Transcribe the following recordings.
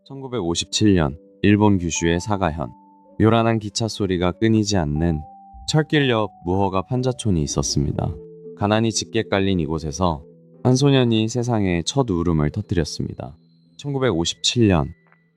1957년 일본 규슈의 사가현. 요란한 기차 소리가 끊이지 않는 철길 옆 무허가 판자촌이 있었습니다. 가난이 짙게 깔린 이곳에서 한 소년이 세상에 첫 울음을 터뜨렸습니다. 1957년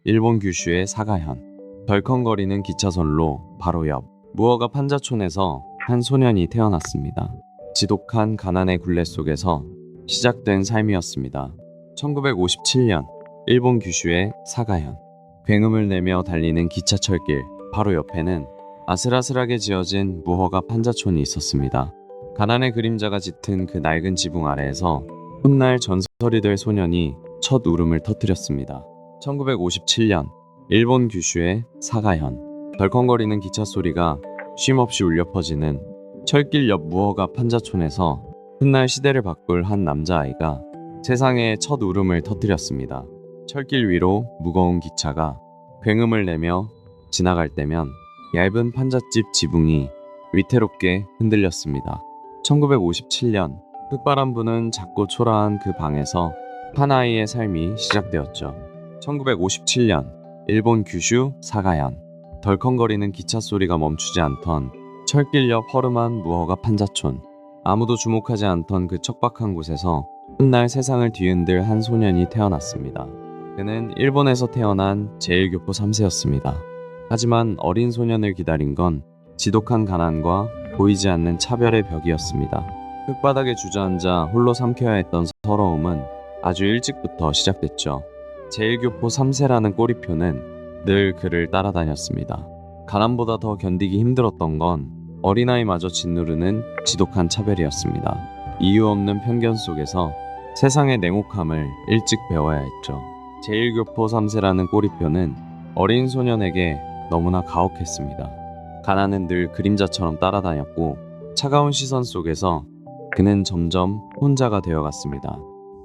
일본 규슈의 사가현. 덜컹거리는 기차선로 바로 옆 무허가 판자촌에서 한 소년이 태어났습니다. 지독한 가난의 굴레 속에서 시작된 삶이었습니다. 1957년 일본 규슈의 사가현. 굉음을 내며 달리는 기차철길 바로 옆에는 아슬아슬하게 지어진 무허가 판자촌이 있었습니다. 가난의 그림자가 짙은 그 낡은 지붕 아래에서 훗날 전설이 될 소년이 첫 울음을 터뜨렸습니다. 1957년 일본 규슈의 사가현. 덜컹거리는 기차 소리가 쉼없이 울려 퍼지는 철길 옆 무허가 판자촌에서 훗날 시대를 바꿀 한 남자아이가 세상에 첫 울음을 터뜨렸습니다. 철길 위로 무거운 기차가 굉음을 내며 지나갈 때면 얇은 판잣집 지붕이 위태롭게 흔들렸습니다. 1957년 흙바람 부는 작고 초라한 그 방에서 한 아이의 삶이 시작되었죠. 1957년 일본 규슈 사가현. 덜컹거리는 기차 소리가 멈추지 않던 철길 옆 허름한 무허가 판자촌. 아무도 주목하지 않던 그 척박한 곳에서 훗날 세상을 뒤흔들 한 소년이 태어났습니다. 그는 일본에서 태어난 제1교포 3세였습니다. 하지만 어린 소년을 기다린 건 지독한 가난과 보이지 않는 차별의 벽이었습니다. 흙바닥에 주저앉아 홀로 삼켜야 했던 서러움은 아주 일찍부터 시작됐죠. 제1교포 3세라는 꼬리표는 늘 그를 따라다녔습니다. 가난보다 더 견디기 힘들었던 건 어린아이마저 짓누르는 지독한 차별이었습니다. 이유 없는 편견 속에서 세상의 냉혹함을 일찍 배워야 했죠. 제1교포 3세라는 꼬리표는 어린 소년에게 너무나 가혹했습니다. 가난은 늘 그림자처럼 따라다녔고 차가운 시선 속에서 그는 점점 혼자가 되어갔습니다.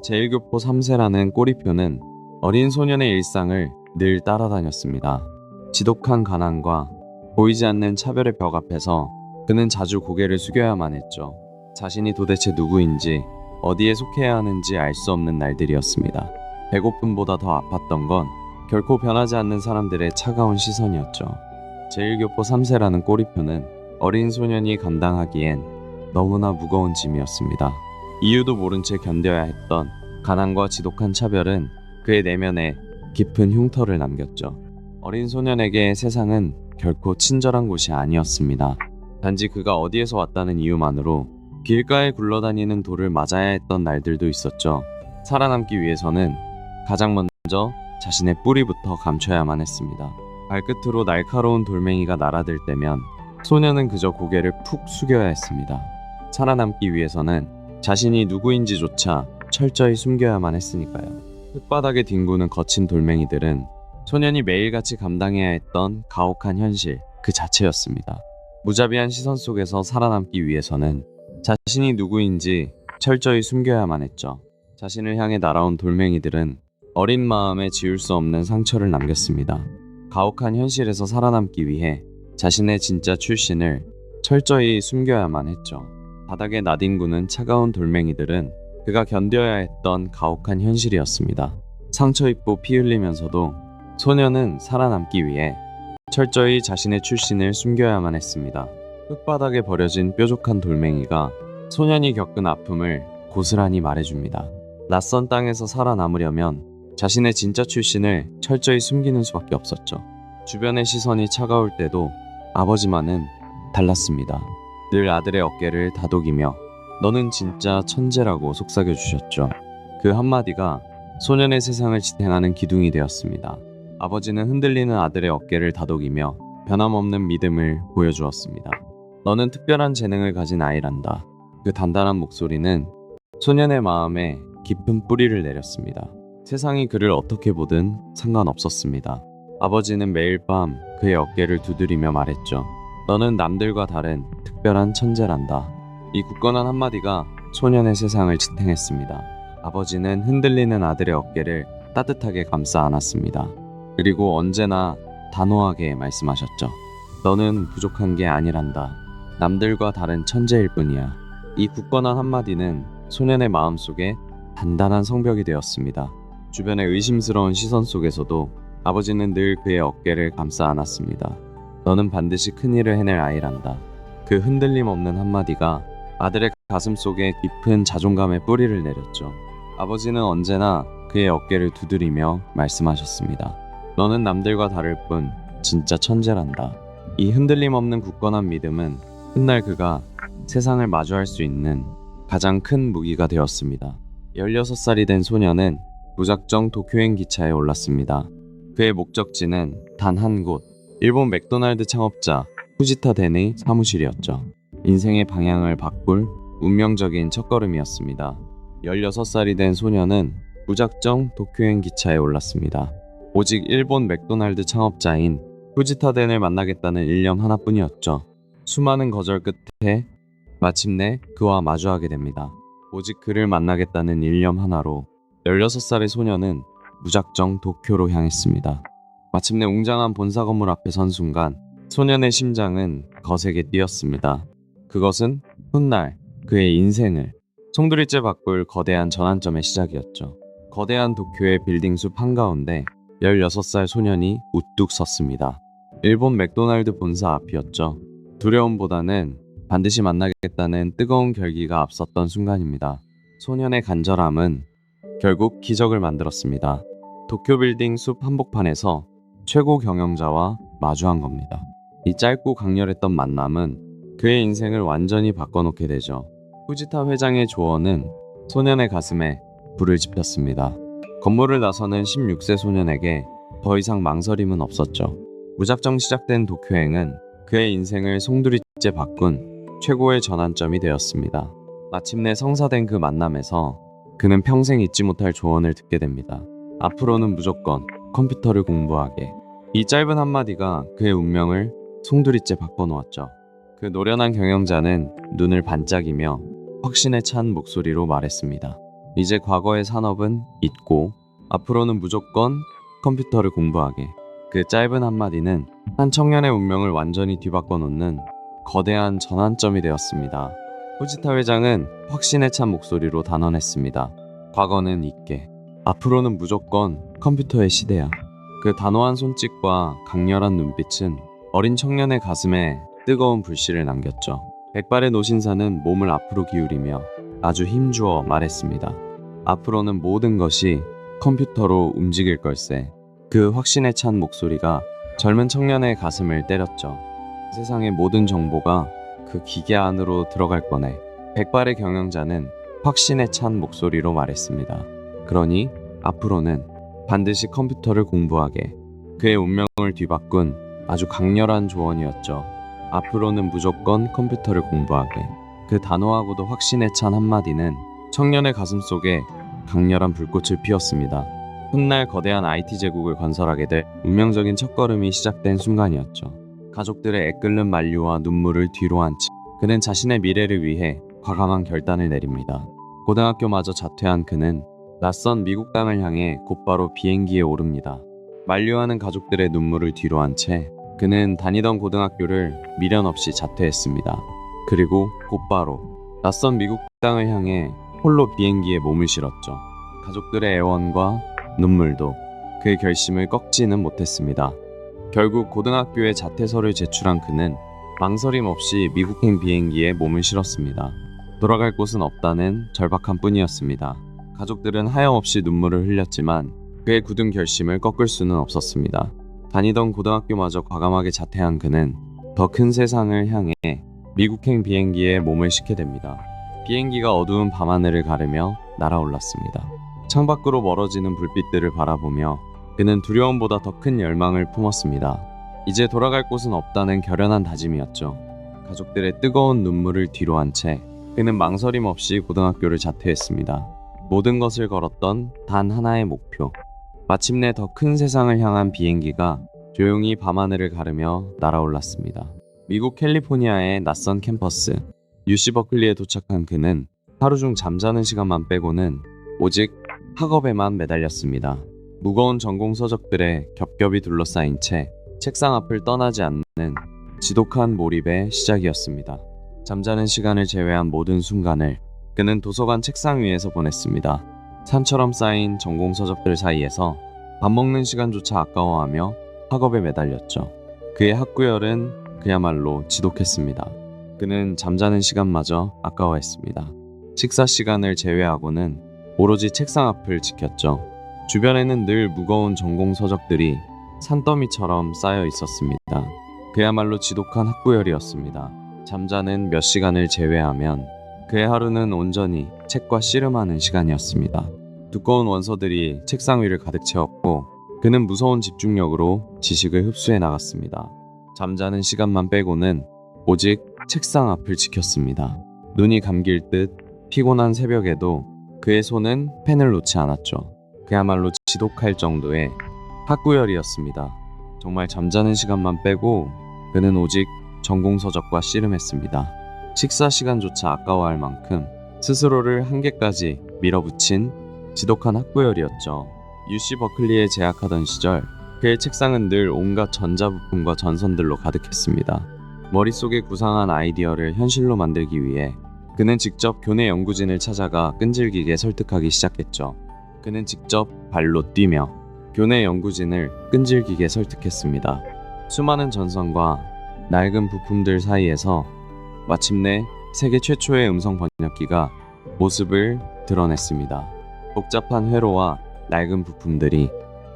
제1교포 3세라는 꼬리표는 어린 소년의 일상을 늘 따라다녔습니다. 지독한 가난과 보이지 않는 차별의 벽 앞에서 그는 자주 고개를 숙여야만 했죠. 자신이 도대체 누구인지 어디에 속해야 하는지 알 수 없는 날들이었습니다. 배고픔보다 더 아팠던 건 결코 변하지 않는 사람들의 차가운 시선이었죠. 제1교포 3세라는 꼬리표는 어린 소년이 감당하기엔 너무나 무거운 짐이었습니다. 이유도 모른 채 견뎌야 했던 가난과 지독한 차별은 그의 내면에 깊은 흉터를 남겼죠. 어린 소년에게 세상은 결코 친절한 곳이 아니었습니다. 단지 그가 어디에서 왔다는 이유만으로 길가에 굴러다니는 돌을 맞아야 했던 날들도 있었죠. 살아남기 위해서는 가장 먼저 자신의 뿌리부터 감춰야만 했습니다. 발끝으로 날카로운 돌멩이가 날아들 때면 소년은 그저 고개를 푹 숙여야 했습니다. 살아남기 위해서는 자신이 누구인지조차 철저히 숨겨야만 했으니까요. 흙바닥에 뒹구는 거친 돌멩이들은 소년이 매일같이 감당해야 했던 가혹한 현실 그 자체였습니다. 무자비한 시선 속에서 살아남기 위해서는 자신이 누구인지 철저히 숨겨야만 했죠. 자신을 향해 날아온 돌멩이들은 어린 마음에 지울 수 없는 상처를 남겼습니다. 가혹한 현실에서 살아남기 위해 자신의 진짜 출신을 철저히 숨겨야만 했죠. 바닥에 나뒹구는 차가운 돌멩이들은 그가 견뎌야 했던 가혹한 현실이었습니다. 상처 입고 피 흘리면서도 소년은 살아남기 위해 철저히 자신의 출신을 숨겨야만 했습니다. 흙바닥에 버려진 뾰족한 돌멩이가 소년이 겪은 아픔을 고스란히 말해줍니다. 낯선 땅에서 살아남으려면 자신의 진짜 출신을 철저히 숨기는 수밖에 없었죠. 주변의 시선이 차가울 때도 아버지만은 달랐습니다. 늘 아들의 어깨를 다독이며 너는 진짜 천재라고 속삭여주셨죠. 그 한마디가 소년의 세상을 지탱하는 기둥이 되었습니다. 아버지는 흔들리는 아들의 어깨를 다독이며 변함없는 믿음을 보여주었습니다. 너는 특별한 재능을 가진 아이란다. 그 단단한 목소리는 소년의 마음에 깊은 뿌리를 내렸습니다. 세상이 그를 어떻게 보든 상관없었습니다. 아버지는 매일 밤 그의 어깨를 두드리며 말했죠. 너는 남들과 다른 특별한 천재란다. 이 굳건한 한마디가 소년의 세상을 지탱했습니다. 아버지는 흔들리는 아들의 어깨를 따뜻하게 감싸 안았습니다. 그리고 언제나 단호하게 말씀하셨죠. 너는 부족한 게 아니란다. 남들과 다른 천재일 뿐이야. 이 굳건한 한마디는 소년의 마음속에 단단한 성벽이 되었습니다. 주변의 의심스러운 시선 속에서도 아버지는 늘 그의 어깨를 감싸 안았습니다. 너는 반드시 큰일을 해낼 아이란다. 그 흔들림 없는 한마디가 아들의 가슴 속에 깊은 자존감의 뿌리를 내렸죠. 아버지는 언제나 그의 어깨를 두드리며 말씀하셨습니다. 너는 남들과 다를 뿐 진짜 천재란다. 이 흔들림 없는 굳건한 믿음은 훗날 그가 세상을 마주할 수 있는 가장 큰 무기가 되었습니다. 16살이 된 소녀는 무작정 도쿄행 기차에 올랐습니다. 그의 목적지는 단 한 곳, 일본 맥도날드 창업자 후지타 덴의 사무실이었죠. 인생의 방향을 바꿀 운명적인 첫걸음이었습니다. 16살이 된 소녀는 무작정 도쿄행 기차에 올랐습니다. 오직 일본 맥도날드 창업자인 후지타 덴을 만나겠다는 일념 하나뿐이었죠. 수많은 거절 끝에 마침내 그와 마주하게 됩니다. 오직 그를 만나겠다는 일념 하나로 16살의 소녀는 무작정 도쿄로 향했습니다. 마침내 웅장한 본사 건물 앞에 선 순간 소년의 심장은 거세게 뛰었습니다. 그것은 훗날 그의 인생을 송두리째 바꿀 거대한 전환점의 시작이었죠. 거대한 도쿄의 빌딩 숲 한가운데 16살 소년이 우뚝 섰습니다. 일본 맥도날드 본사 앞이었죠. 두려움보다는 반드시 만나겠다는 뜨거운 결기가 앞섰던 순간입니다. 소년의 간절함은 결국 기적을 만들었습니다. 도쿄 빌딩 숲 한복판에서 최고 경영자와 마주한 겁니다. 이 짧고 강렬했던 만남은 그의 인생을 완전히 바꿔놓게 되죠. 후지타 회장의 조언은 소년의 가슴에 불을 지폈습니다. 건물을 나서는 16세 소년에게 더 이상 망설임은 없었죠. 무작정 시작된 도쿄행은 그의 인생을 송두리째 바꾼 최고의 전환점이 되었습니다. 마침내 성사된 그 만남에서 그는 평생 잊지 못할 조언을 듣게 됩니다. 앞으로는 무조건 컴퓨터를 공부하게. 이 짧은 한마디가 그의 운명을 송두리째 바꿔놓았죠. 그 노련한 경영자는 눈을 반짝이며 확신에 찬 목소리로 말했습니다. 이제 과거의 산업은 잊고 앞으로는 무조건 컴퓨터를 공부하게. 그 짧은 한마디는 한 청년의 운명을 완전히 뒤바꿔 놓는 거대한 전환점이 되었습니다. 후지타 회장은 확신에 찬 목소리로 단언했습니다. 과거는 잊게. 앞으로는 무조건 컴퓨터의 시대야. 그 단호한 손짓과 강렬한 눈빛은 어린 청년의 가슴에 뜨거운 불씨를 남겼죠. 백발의 노신사는 몸을 앞으로 기울이며 아주 힘주어 말했습니다. 앞으로는 모든 것이 컴퓨터로 움직일 걸세. 그 확신에 찬 목소리가 젊은 청년의 가슴을 때렸죠. 세상의 모든 정보가 그 기계 안으로 들어갈 거네. 백발의 경영자는 확신에 찬 목소리로 말했습니다. 그러니 앞으로는 반드시 컴퓨터를 공부하게. 그의 운명을 뒤바꾼 아주 강렬한 조언이었죠. 앞으로는 무조건 컴퓨터를 공부하게. 그 단호하고도 확신에 찬 한마디는 청년의 가슴 속에 강렬한 불꽃을 피웠습니다. 훗날 거대한 IT 제국을 건설하게 될 운명적인 첫걸음이 시작된 순간이었죠. 가족들의 애끓는 만류와 눈물을 뒤로 한 채 그는 자신의 미래를 위해 과감한 결단을 내립니다. 고등학교마저 자퇴한 그는 낯선 미국 땅을 향해 곧바로 비행기에 오릅니다. 만류하는 가족들의 눈물을 뒤로 한 채 그는 다니던 고등학교를 미련 없이 자퇴했습니다. 그리고 곧바로 낯선 미국 땅을 향해 홀로 비행기에 몸을 실었죠. 가족들의 애원과 눈물도 그의 결심을 꺾지는 못했습니다. 결국 고등학교에 자퇴서를 제출한 그는 망설임 없이 미국행 비행기에 몸을 실었습니다. 돌아갈 곳은 없다는 절박함 뿐이었습니다. 가족들은 하염없이 눈물을 흘렸지만 그의 굳은 결심을 꺾을 수는 없었습니다. 다니던 고등학교마저 과감하게 자퇴한 그는 더 큰 세상을 향해 미국행 비행기에 몸을 싣게 됩니다. 비행기가 어두운 밤하늘을 가르며 날아올랐습니다. 창밖으로 멀어지는 불빛들을 바라보며 그는 두려움보다 더 큰 열망을 품었습니다. 이제 돌아갈 곳은 없다는 결연한 다짐이었죠. 가족들의 뜨거운 눈물을 뒤로 한 채 그는 망설임 없이 고등학교를 자퇴했습니다. 모든 것을 걸었던 단 하나의 목표. 마침내 더 큰 세상을 향한 비행기가 조용히 밤하늘을 가르며 날아올랐습니다. 미국 캘리포니아의 낯선 캠퍼스 UC 버클리에 도착한 그는 하루 중 잠자는 시간만 빼고는 오직 학업에만 매달렸습니다. 무거운 전공 서적들에 겹겹이 둘러싸인 채 책상 앞을 떠나지 않는 지독한 몰입의 시작이었습니다. 잠자는 시간을 제외한 모든 순간을 그는 도서관 책상 위에서 보냈습니다. 산처럼 쌓인 전공 서적들 사이에서 밥 먹는 시간조차 아까워하며 학업에 매달렸죠. 그의 학구열은 그야말로 지독했습니다. 그는 잠자는 시간마저 아까워했습니다. 식사 시간을 제외하고는 오로지 책상 앞을 지켰죠. 주변에는 늘 무거운 전공 서적들이 산더미처럼 쌓여 있었습니다. 그야말로 지독한 학구열이었습니다. 잠자는 몇 시간을 제외하면 그의 하루는 온전히 책과 씨름하는 시간이었습니다. 두꺼운 원서들이 책상 위를 가득 채웠고 그는 무서운 집중력으로 지식을 흡수해 나갔습니다. 잠자는 시간만 빼고는 오직 책상 앞을 지켰습니다. 눈이 감길 듯 피곤한 새벽에도 그의 손은 펜을 놓지 않았죠. 그야말로 지독할 정도의 학구열이었습니다. 정말 잠자는 시간만 빼고 그는 오직 전공서적과 씨름했습니다. 식사 시간조차 아까워할 만큼 스스로를 한계까지 밀어붙인 지독한 학구열이었죠. UC 버클리에 재학하던 시절 그의 책상은 늘 온갖 전자부품과 전선들로 가득했습니다. 머릿속에 구상한 아이디어를 현실로 만들기 위해 그는 직접 교내 연구진을 찾아가 끈질기게 설득하기 시작했죠. 그는 직접 발로 뛰며 교내 연구진을 끈질기게 설득했습니다. 수많은 전선과 낡은 부품들 사이에서 마침내 세계 최초의 음성 번역기가 모습을 드러냈습니다. 복잡한 회로와 낡은 부품들이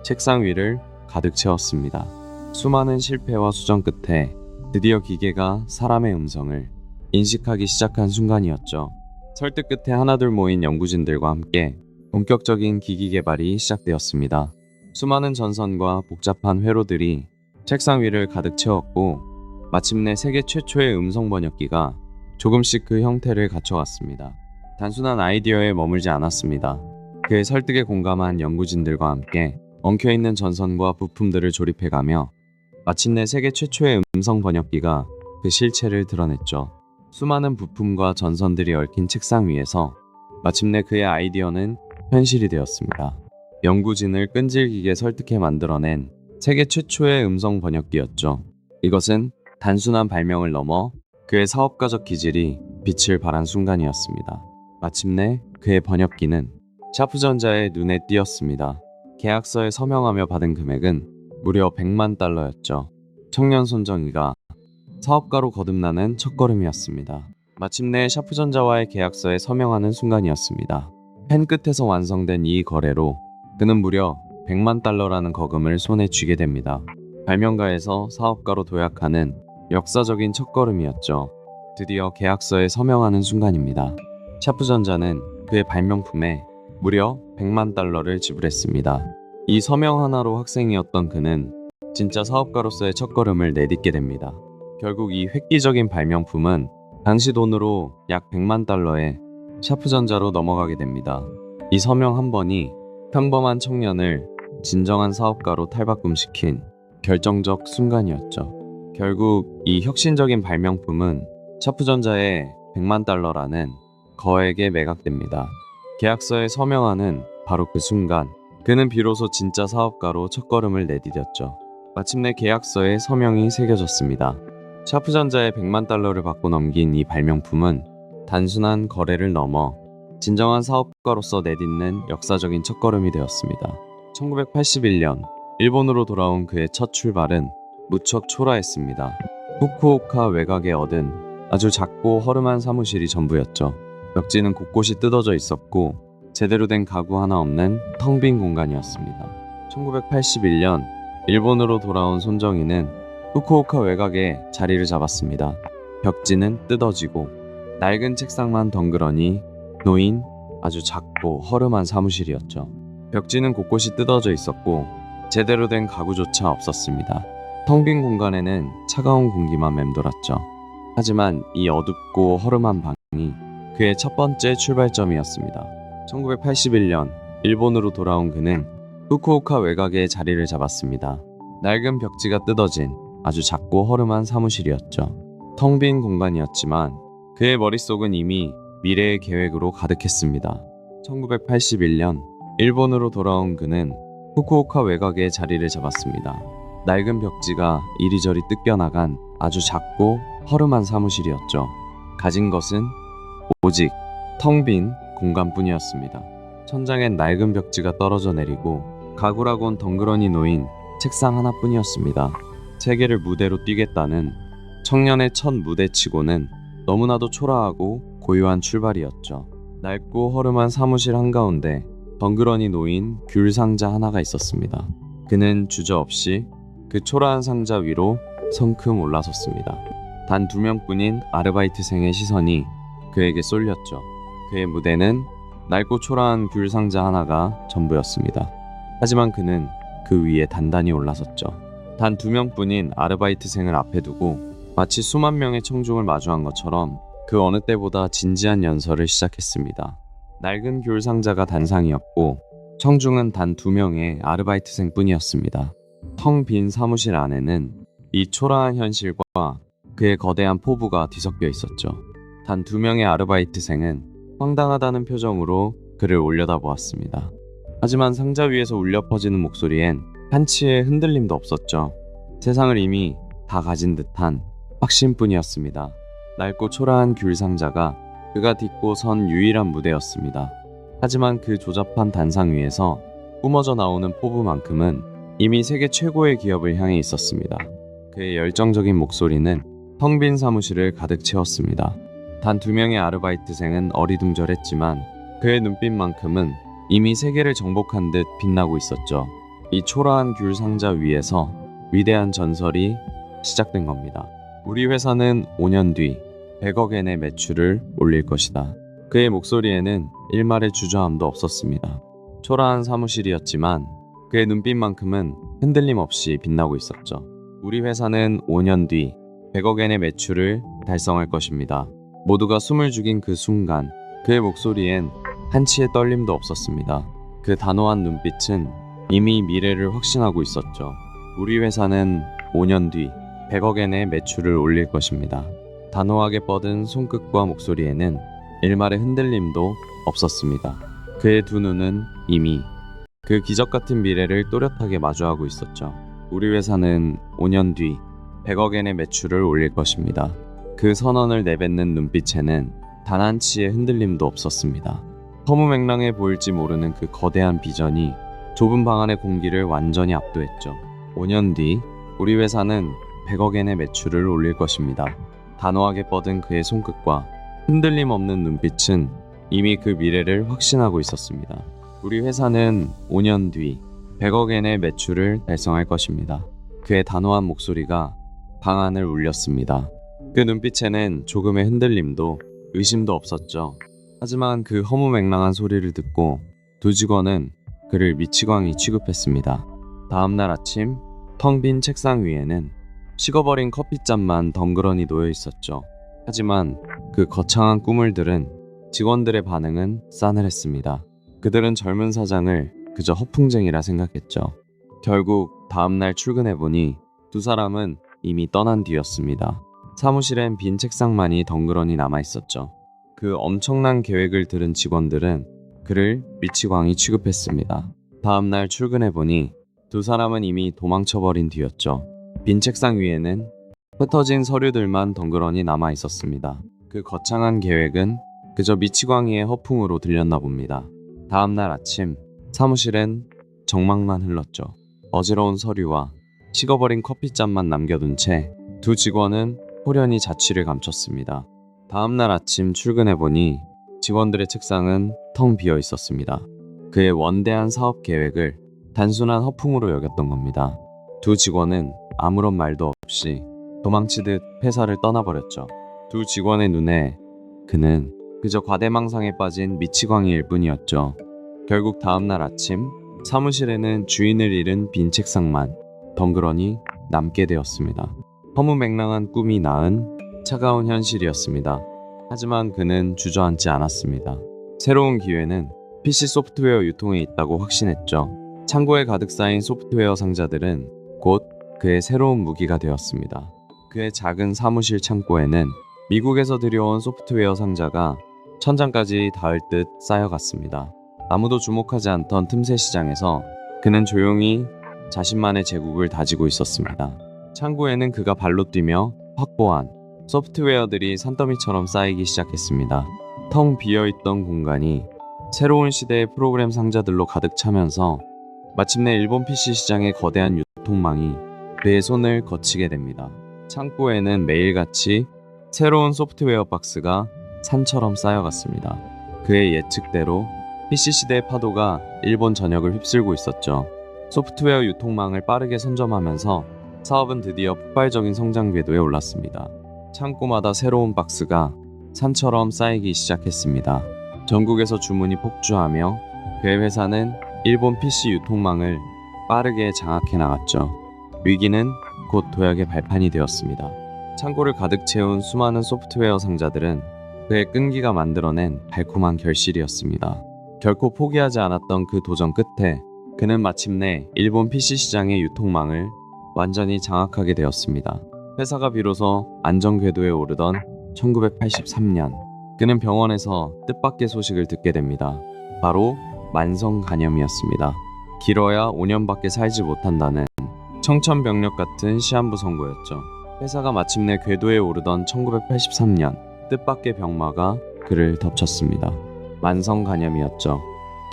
책상 위를 가득 채웠습니다. 수많은 실패와 수정 끝에 드디어 기계가 사람의 음성을 인식하기 시작한 순간이었죠. 설득 끝에 하나둘 모인 연구진들과 함께 본격적인 기기 개발이 시작되었습니다. 수많은 전선과 복잡한 회로들이 책상 위를 가득 채웠고 마침내 세계 최초의 음성 번역기가 조금씩 그 형태를 갖춰왔습니다. 단순한 아이디어에 머물지 않았습니다. 그의 설득에 공감한 연구진들과 함께 엉켜있는 전선과 부품들을 조립해가며 마침내 세계 최초의 음성 번역기가 그 실체를 드러냈죠. 수많은 부품과 전선들이 얽힌 책상 위에서 마침내 그의 아이디어는 현실이 되었습니다. 연구진을 끈질기게 설득해 만들어낸 세계 최초의 음성 번역기였죠. 이것은 단순한 발명을 넘어 그의 사업가적 기질이 빛을 발한 순간이었습니다. 마침내 그의 번역기는 샤프전자의 눈에 띄었습니다. 계약서에 서명하며 받은 금액은 무려 100만 달러였죠. 청년 손정희가 사업가로 거듭나는 첫걸음이었습니다. 마침내 샤프전자와의 계약서에 서명하는 순간이었습니다. 펜 끝에서 완성된 이 거래로 그는 무려 100만 달러라는 거금을 손에 쥐게 됩니다. 발명가에서 사업가로 도약하는 역사적인 첫걸음이었죠. 드디어 계약서에 서명하는 순간입니다. 샤프전자는 그의 발명품에 무려 100만 달러를 지불했습니다. 이 서명 하나로 학생이었던 그는 진짜 사업가로서의 첫걸음을 내딛게 됩니다. 결국 이 획기적인 발명품은 당시 돈으로 약 100만 달러에 샤프전자로 넘어가게 됩니다. 이 서명 한 번이 평범한 청년을 진정한 사업가로 탈바꿈시킨 결정적 순간이었죠. 결국 이 혁신적인 발명품은 샤프전자의 100만 달러라는 거액에 매각됩니다. 계약서에 서명하는 바로 그 순간 그는 비로소 진짜 사업가로 첫걸음을 내디뎠죠. 마침내 계약서에 서명이 새겨졌습니다. 샤프전자의 100만 달러를 받고 넘긴 이 발명품은 단순한 거래를 넘어 진정한 사업가로서 내딛는 역사적인 첫걸음이 되었습니다. 1981년 일본으로 돌아온 그의 첫 출발은 무척 초라했습니다. 후쿠오카 외곽에 얻은 아주 작고 허름한 사무실이 전부였죠. 벽지는 곳곳이 뜯어져 있었고 제대로 된 가구 하나 없는 텅 빈 공간이었습니다. 1981년 일본으로 돌아온 손정희는 후쿠오카 외곽에 자리를 잡았습니다. 벽지는 뜯어지고 낡은 책상만 덩그러니 놓인 아주 작고 허름한 사무실이었죠. 벽지는 곳곳이 뜯어져 있었고 제대로 된 가구조차 없었습니다. 텅 빈 공간에는 차가운 공기만 맴돌았죠. 하지만 이 어둡고 허름한 방이 그의 첫 번째 출발점이었습니다. 1981년 일본으로 돌아온 그는 후쿠오카 외곽에 자리를 잡았습니다. 낡은 벽지가 뜯어진 아주 작고 허름한 사무실이었죠. 텅 빈 공간이었지만 그의 머릿속은 이미 미래의 계획으로 가득했습니다. 1981년 일본으로 돌아온 그는 후쿠오카 외곽에 자리를 잡았습니다. 낡은 벽지가 이리저리 뜯겨나간 아주 작고 허름한 사무실이었죠. 가진 것은 오직 텅 빈 공간뿐이었습니다. 천장엔 낡은 벽지가 떨어져 내리고 가구라곤 덩그러니 놓인 책상 하나뿐이었습니다. 세계를 무대로 뛰겠다는 청년의 첫 무대치고는 너무나도 초라하고 고요한 출발이었죠. 낡고 허름한 사무실 한가운데 덩그러니 놓인 귤 상자 하나가 있었습니다. 그는 주저없이 그 초라한 상자 위로 성큼 올라섰습니다. 단 2명뿐인 아르바이트생의 시선이 그에게 쏠렸죠. 그의 무대는 낡고 초라한 귤 상자 하나가 전부였습니다. 하지만 그는 그 위에 단단히 올라섰죠. 단 2명뿐인 아르바이트생을 앞에 두고 마치 수만 명의 청중을 마주한 것처럼 그 어느 때보다 진지한 연설을 시작했습니다. 낡은 귤 상자가 단상이었고 청중은 단 2명의 아르바이트생 뿐이었습니다. 텅 빈 사무실 안에는 이 초라한 현실과 그의 거대한 포부가 뒤섞여 있었죠. 단 2명의 아르바이트생은 황당하다는 표정으로 그를 올려다보았습니다. 하지만 상자 위에서 울려 퍼지는 목소리엔 한치의 흔들림도 없었죠. 세상을 이미 다 가진 듯한 확신뿐이었습니다. 낡고 초라한 귤 상자가 그가 딛고 선 유일한 무대였습니다. 하지만 그 조잡한 단상 위에서 뿜어져 나오는 포부만큼은 이미 세계 최고의 기업을 향해 있었습니다. 그의 열정적인 목소리는 텅 빈 사무실을 가득 채웠습니다. 단 2명의 아르바이트생은 어리둥절했지만 그의 눈빛만큼은 이미 세계를 정복한 듯 빛나고 있었죠. 이 초라한 귤 상자 위에서 위대한 전설이 시작된 겁니다. 우리 회사는 5년 뒤 100억엔의 매출을 올릴 것이다. 그의 목소리에는 일말의 주저함도 없었습니다. 초라한 사무실이었지만 그의 눈빛만큼은 흔들림 없이 빛나고 있었죠. 우리 회사는 5년 뒤 100억엔의 매출을 달성할 것입니다. 모두가 숨을 죽인 그 순간 그의 목소리엔 한치의 떨림도 없었습니다. 그 단호한 눈빛은 이미 미래를 확신하고 있었죠. 우리 회사는 5년 뒤 100억엔의 매출을 올릴 것입니다. 단호하게 뻗은 손끝과 목소리에는 일말의 흔들림도 없었습니다. 그의 두 눈은 이미 그 기적 같은 미래를 또렷하게 마주하고 있었죠. 우리 회사는 5년 뒤 100억엔의 매출을 올릴 것입니다. 그 선언을 내뱉는 눈빛에는 단 한치의 흔들림도 없었습니다. 허무맹랑해 보일지 모르는 그 거대한 비전이 좁은 방 안의 공기를 완전히 압도했죠. 5년 뒤 우리 회사는 100억엔의 매출을 올릴 것입니다. 단호하게 뻗은 그의 손끝과 흔들림 없는 눈빛은 이미 그 미래를 확신하고 있었습니다. 우리 회사는 5년 뒤 100억엔의 매출을 달성할 것입니다. 그의 단호한 목소리가 방 안을 울렸습니다. 그 눈빛에는 조금의 흔들림도 의심도 없었죠. 하지만 그 허무맹랑한 소리를 듣고 두 직원은 그를 미치광이 취급했습니다. 다음날 아침 텅 빈 책상 위에는 식어버린 커피잔만 덩그러니 놓여 있었죠. 하지만 그 거창한 꾸물들은 직원들의 반응은 싸늘했습니다. 그들은 젊은 사장을 그저 허풍쟁이라 생각했죠. 결국 다음날 출근해보니 두 사람은 이미 떠난 뒤였습니다. 사무실엔 빈 책상만이 덩그러니 남아있었죠. 그 엄청난 계획을 들은 직원들은 그를 미치광이 취급했습니다. 다음날 출근해보니 두 사람은 이미 도망쳐버린 뒤였죠. 빈 책상 위에는 흩어진 서류들만 덩그러니 남아있었습니다. 그 거창한 계획은 그저 미치광이의 허풍으로 들렸나 봅니다. 다음날 아침 사무실엔 정막만 흘렀죠. 어지러운 서류와 식어버린 커피잔만 남겨둔 채 두 직원은 호련히 자취를 감췄습니다. 다음날 아침 출근해보니 직원들의 책상은 텅 비어 있었습니다. 그의 원대한 사업 계획을 단순한 허풍으로 여겼던 겁니다. 두 직원은 아무런 말도 없이 도망치듯 회사를 떠나버렸죠. 두 직원의 눈에 그는 그저 과대망상에 빠진 미치광이일 뿐이었죠. 결국 다음날 아침 사무실에는 주인을 잃은 빈 책상만 덩그러니 남게 되었습니다. 허무맹랑한 꿈이 낳은 차가운 현실이었습니다. 하지만 그는 주저앉지 않았습니다. 새로운 기회는 PC 소프트웨어 유통에 있다고 확신했죠. 창고에 가득 쌓인 소프트웨어 상자들은 곧 그의 새로운 무기가 되었습니다. 그의 작은 사무실 창고에는 미국에서 들여온 소프트웨어 상자가 천장까지 닿을 듯 쌓여갔습니다. 아무도 주목하지 않던 틈새 시장에서 그는 조용히 자신만의 제국을 다지고 있었습니다. 창고에는 그가 발로 뛰며 확보한 소프트웨어들이 산더미처럼 쌓이기 시작했습니다. 텅 비어있던 공간이 새로운 시대의 프로그램 상자들로 가득 차면서 마침내 일본 PC 시장의 거대한 유통망이 그의 손을 거치게 됩니다. 창고에는 매일같이 새로운 소프트웨어 박스가 산처럼 쌓여갔습니다. 그의 예측대로 PC 시대의 파도가 일본 전역을 휩쓸고 있었죠. 소프트웨어 유통망을 빠르게 선점하면서 사업은 드디어 폭발적인 성장 궤도에 올랐습니다. 창고마다 새로운 박스가 산처럼 쌓이기 시작했습니다. 전국에서 주문이 폭주하며 그의 회사는 일본 PC 유통망을 빠르게 장악해 나갔죠. 위기는 곧 도약의 발판이 되었습니다. 창고를 가득 채운 수많은 소프트웨어 상자들은 그의 끈기가 만들어낸 달콤한 결실이었습니다. 결코 포기하지 않았던 그 도전 끝에 그는 마침내 일본 PC 시장의 유통망을 완전히 장악하게 되었습니다. 회사가 비로소 안정 궤도에 오르던 1983년, 그는 병원에서 뜻밖의 소식을 듣게 됩니다. 바로 만성 간염이었습니다. 길어야 5년밖에 살지 못한다는 청천벽력 같은 시한부 선고였죠. 회사가 마침내 궤도에 오르던 1983년, 뜻밖의 병마가 그를 덮쳤습니다. 만성 간염이었죠.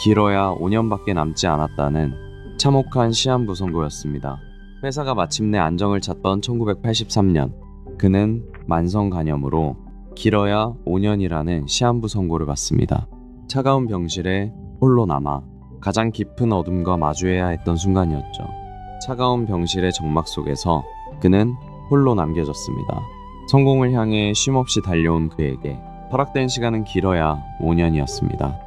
길어야 5년밖에 남지 않았다는 참혹한 시한부 선고였습니다. 회사가 마침내 안정을 찾던 1983년, 그는 만성 간염으로 길어야 5년이라는 시한부 선고를 받습니다. 차가운 병실에 홀로 남아 가장 깊은 어둠과 마주해야 했던 순간이었죠. 차가운 병실의 정막 속에서 그는 홀로 남겨졌습니다. 성공을 향해 쉼없이 달려온 그에게 허락된 시간은 길어야 5년이었습니다.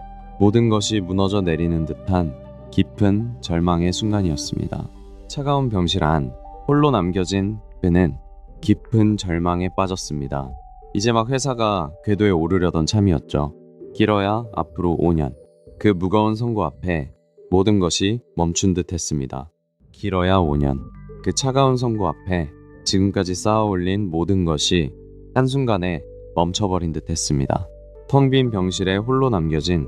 모든 것이 무너져 내리는 듯한 깊은 절망의 순간이었습니다. 차가운 병실 안 홀로 남겨진 그는 깊은 절망에 빠졌습니다. 이제 막 회사가 궤도에 오르려던 참이었죠. 길어야 앞으로 5년. 그 무거운 선고 앞에 모든 것이 멈춘 듯 했습니다. 길어야 5년. 그 차가운 선고 앞에 지금까지 쌓아올린 모든 것이 한순간에 멈춰버린 듯 했습니다. 텅 빈 병실에 홀로 남겨진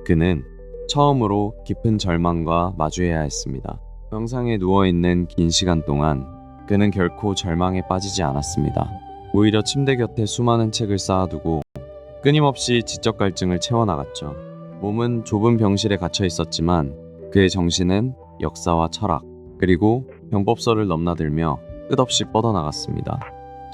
그는 처음으로 깊은 절망과 마주해야 했습니다. 병상에 누워있는 긴 시간 동안 그는 결코 절망에 빠지지 않았습니다. 오히려 침대 곁에 수많은 책을 쌓아두고 끊임없이 지적 갈증을 채워나갔죠. 몸은 좁은 병실에 갇혀 있었지만 그의 정신은 역사와 철학, 그리고 병법서를 넘나들며 끝없이 뻗어나갔습니다.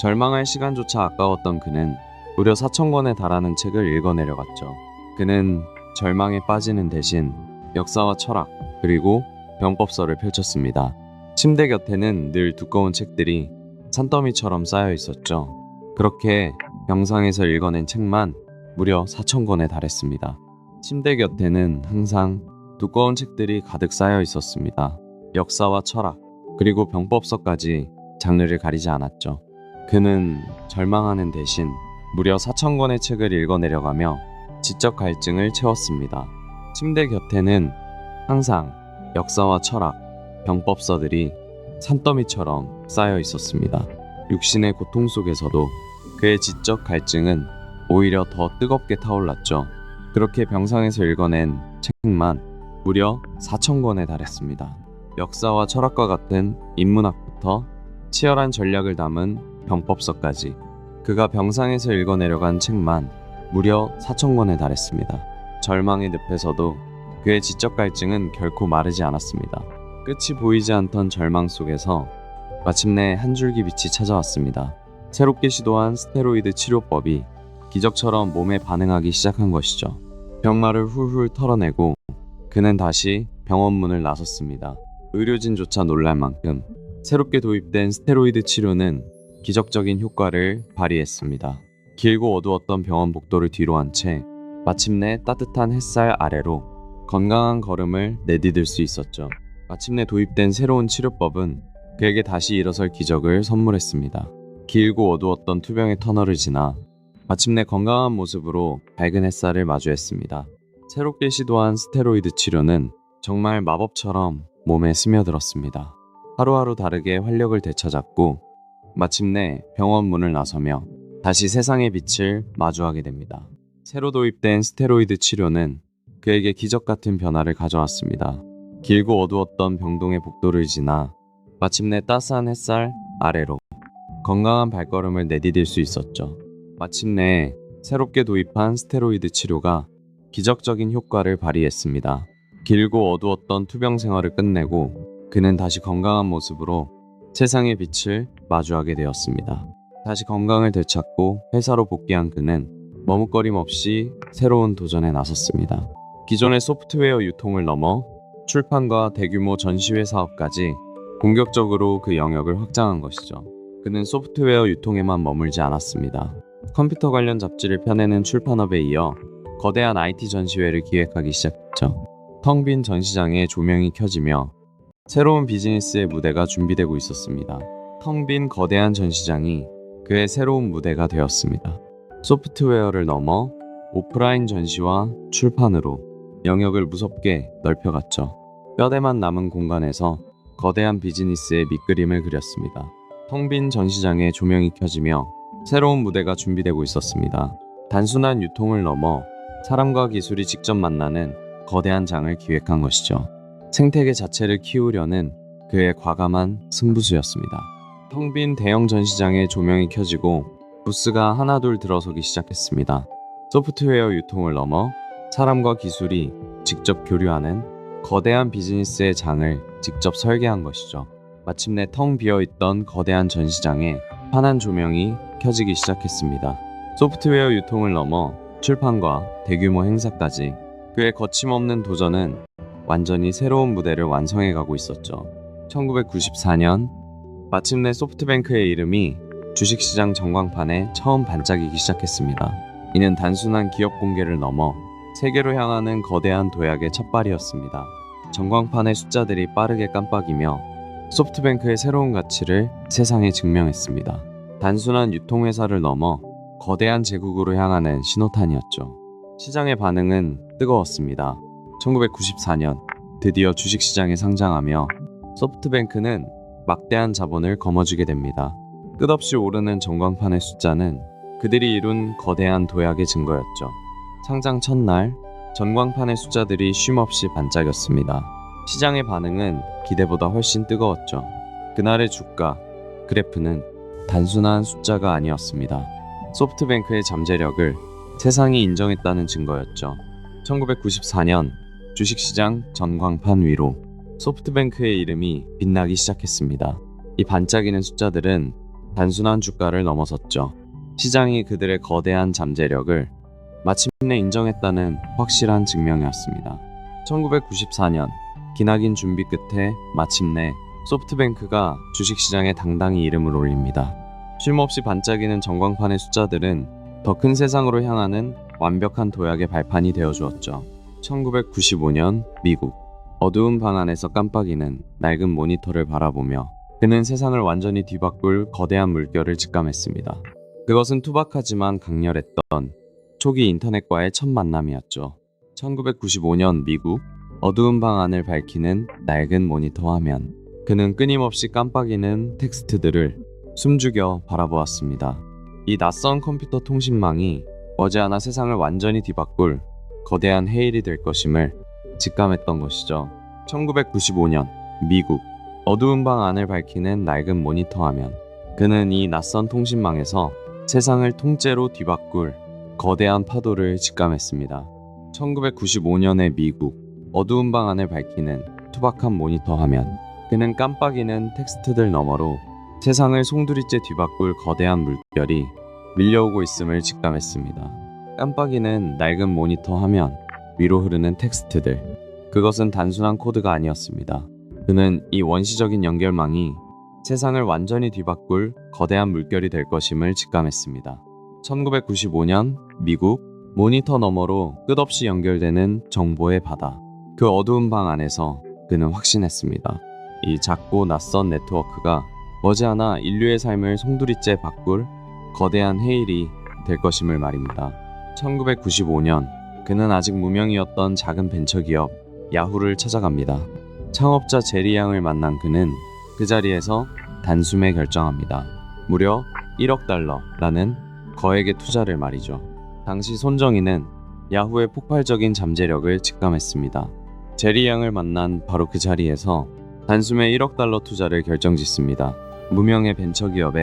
절망할 시간조차 아까웠던 그는 무려 4,000권에 달하는 책을 읽어내려갔죠. 그는 절망에 빠지는 대신 역사와 철학, 그리고 병법서를 펼쳤습니다. 침대 곁에는 늘 두꺼운 책들이 산더미처럼 쌓여 있었죠. 그렇게 병상에서 읽어낸 책만 무려 4,000권에 달했습니다. 침대 곁에는 항상 두꺼운 책들이 가득 쌓여 있었습니다. 역사와 철학, 그리고 병법서까지 장르를 가리지 않았죠. 그는 절망하는 대신 무려 4,000권의 책을 읽어내려가며 지적 갈증을 채웠습니다. 침대 곁에는 항상 역사와 철학, 병법서들이 산더미처럼 쌓여 있었습니다. 육신의 고통 속에서도 그의 지적 갈증은 오히려 더 뜨겁게 타올랐죠. 그렇게 병상에서 읽어낸 책만 무려 4,000권에 달했습니다. 역사와 철학과 같은 인문학부터 치열한 전략을 담은 병법서까지 그가 병상에서 읽어내려간 책만 무려 4,000권에 달했습니다. 절망의 늪에서도 그의 지적 갈증은 결코 마르지 않았습니다. 끝이 보이지 않던 절망 속에서 마침내 한 줄기 빛이 찾아왔습니다. 새롭게 시도한 스테로이드 치료법이 기적처럼 몸에 반응하기 시작한 것이죠. 병마를 훌훌 털어내고 그는 다시 병원 문을 나섰습니다. 의료진조차 놀랄 만큼 새롭게 도입된 스테로이드 치료는 기적적인 효과를 발휘했습니다. 길고 어두웠던 병원 복도를 뒤로 한 채 마침내 따뜻한 햇살 아래로 건강한 걸음을 내디딜 수 있었죠. 마침내 도입된 새로운 치료법은 그에게 다시 일어설 기적을 선물했습니다. 길고 어두웠던 투병의 터널을 지나 마침내 건강한 모습으로 밝은 햇살을 마주했습니다. 새롭게 시도한 스테로이드 치료는 정말 마법처럼 몸에 스며들었습니다. 하루하루 다르게 활력을 되찾았고 마침내 병원 문을 나서며 다시 세상의 빛을 마주하게 됩니다. 새로 도입된 스테로이드 치료는 그에게 기적 같은 변화를 가져왔습니다. 길고 어두웠던 병동의 복도를 지나 마침내 따스한 햇살 아래로 건강한 발걸음을 내디딜 수 있었죠. 마침내 새롭게 도입한 스테로이드 치료가 기적적인 효과를 발휘했습니다. 길고 어두웠던 투병 생활을 끝내고 그는 다시 건강한 모습으로 세상의 빛을 마주하게 되었습니다. 다시 건강을 되찾고 회사로 복귀한 그는 머뭇거림 없이 새로운 도전에 나섰습니다. 기존의 소프트웨어 유통을 넘어 출판과 대규모 전시회 사업까지 본격적으로 그 영역을 확장한 것이죠. 그는 소프트웨어 유통에만 머물지 않았습니다. 컴퓨터 관련 잡지를 펴내는 출판업에 이어 거대한 IT 전시회를 기획하기 시작했죠. 텅 빈 전시장에 조명이 켜지며 새로운 비즈니스의 무대가 준비되고 있었습니다. 텅 빈 거대한 전시장이 그의 새로운 무대가 되었습니다. 소프트웨어를 넘어 오프라인 전시와 출판으로 영역을 무섭게 넓혀갔죠. 뼈대만 남은 공간에서 거대한 비즈니스의 밑그림을 그렸습니다. 텅 빈 전시장에 조명이 켜지며 새로운 무대가 준비되고 있었습니다. 단순한 유통을 넘어 사람과 기술이 직접 만나는 거대한 장을 기획한 것이죠. 생태계 자체를 키우려는 그의 과감한 승부수였습니다. 텅 빈 대형 전시장에 조명이 켜지고 부스가 하나둘 들어서기 시작했습니다. 소프트웨어 유통을 넘어 사람과 기술이 직접 교류하는 거대한 비즈니스의 장을 직접 설계한 것이죠. 마침내 텅 비어있던 거대한 전시장에 환한 조명이 켜지기 시작했습니다. 소프트웨어 유통을 넘어 출판과 대규모 행사까지 그의 거침없는 도전은 완전히 새로운 무대를 완성해가고 있었죠. 1994년 마침내 소프트뱅크의 이름이 주식시장 전광판에 처음 반짝이기 시작했습니다. 이는 단순한 기업 공개를 넘어 세계로 향하는 거대한 도약의 첫발이었습니다. 전광판의 숫자들이 빠르게 깜빡이며 소프트뱅크의 새로운 가치를 세상에 증명했습니다. 단순한 유통회사를 넘어 거대한 제국으로 향하는 신호탄이었죠. 시장의 반응은 뜨거웠습니다. 1994년 드디어 주식시장에 상장하며 소프트뱅크는 막대한 자본을 거머쥐게 됩니다. 끝없이 오르는 전광판의 숫자는 그들이 이룬 거대한 도약의 증거였죠. 상장 첫날 전광판의 숫자들이 쉼없이 반짝였습니다. 시장의 반응은 기대보다 훨씬 뜨거웠죠. 그날의 주가 그래프는 단순한 숫자가 아니었습니다. 소프트뱅크의 잠재력을 세상이 인정했다는 증거였죠. 1994년 주식시장 전광판 위로 소프트뱅크의 이름이 빛나기 시작했습니다. 이 반짝이는 숫자들은 단순한 주가를 넘어섰죠. 시장이 그들의 거대한 잠재력을 마침내 인정했다는 확실한 증명이었습니다. 1994년 기나긴 준비 끝에 마침내 소프트뱅크가 주식시장에 당당히 이름을 올립니다. 쉼없이 반짝이는 전광판의 숫자들은 더 큰 세상으로 향하는 완벽한 도약의 발판이 되어주었죠. 1995년 미국 어두운 방 안에서 깜빡이는 낡은 모니터를 바라보며 그는 세상을 완전히 뒤바꿀 거대한 물결을 직감했습니다. 그것은 투박하지만 강렬했던 초기 인터넷과의 첫 만남이었죠. 1995년 미국 어두운 방 안을 밝히는 낡은 모니터 화면. 그는 끊임없이 깜빡이는 텍스트들을 숨죽여 바라보았습니다. 이 낯선 컴퓨터 통신망이 머지않아 세상을 완전히 뒤바꿀 거대한 해일이 될 것임을 직감했던 것이죠. 1995년 미국 어두운 방 안을 밝히는 낡은 모니터 화면. 그는 이 낯선 통신망에서 세상을 통째로 뒤바꿀 거대한 파도를 직감했습니다. 1995년의 미국 어두운 방 안을 밝히는 투박한 모니터 화면. 그는 깜빡이는 텍스트들 너머로 세상을 송두리째 뒤바꿀 거대한 물결이 밀려오고 있음을 직감했습니다. 깜빡이는 낡은 모니터 화면 위로 흐르는 텍스트들. 그것은 단순한 코드가 아니었습니다. 그는 이 원시적인 연결망이 세상을 완전히 뒤바꿀 거대한 물결이 될 것임을 직감했습니다. 1995년 미국 모니터 너머로 끝없이 연결되는 정보의 바다. 그 어두운 방 안에서 그는 확신했습니다. 이 작고 낯선 네트워크가 머지않아 인류의 삶을 송두리째 바꿀 거대한 해일이 될 것임을 말입니다. 1995년 그는 아직 무명이었던 작은 벤처기업 야후를 찾아갑니다. 창업자 제리 양을 만난 그는 그 자리에서 단숨에 결정합니다. 무려 1억 달러라는 거액의 투자를 말이죠. 당시 손정희는 야후의 폭발적인 잠재력을 직감했습니다. 제리 양을 만난 바로 그 자리에서 단숨에 1억 달러 투자를 결정짓습니다. 무명의 벤처기업에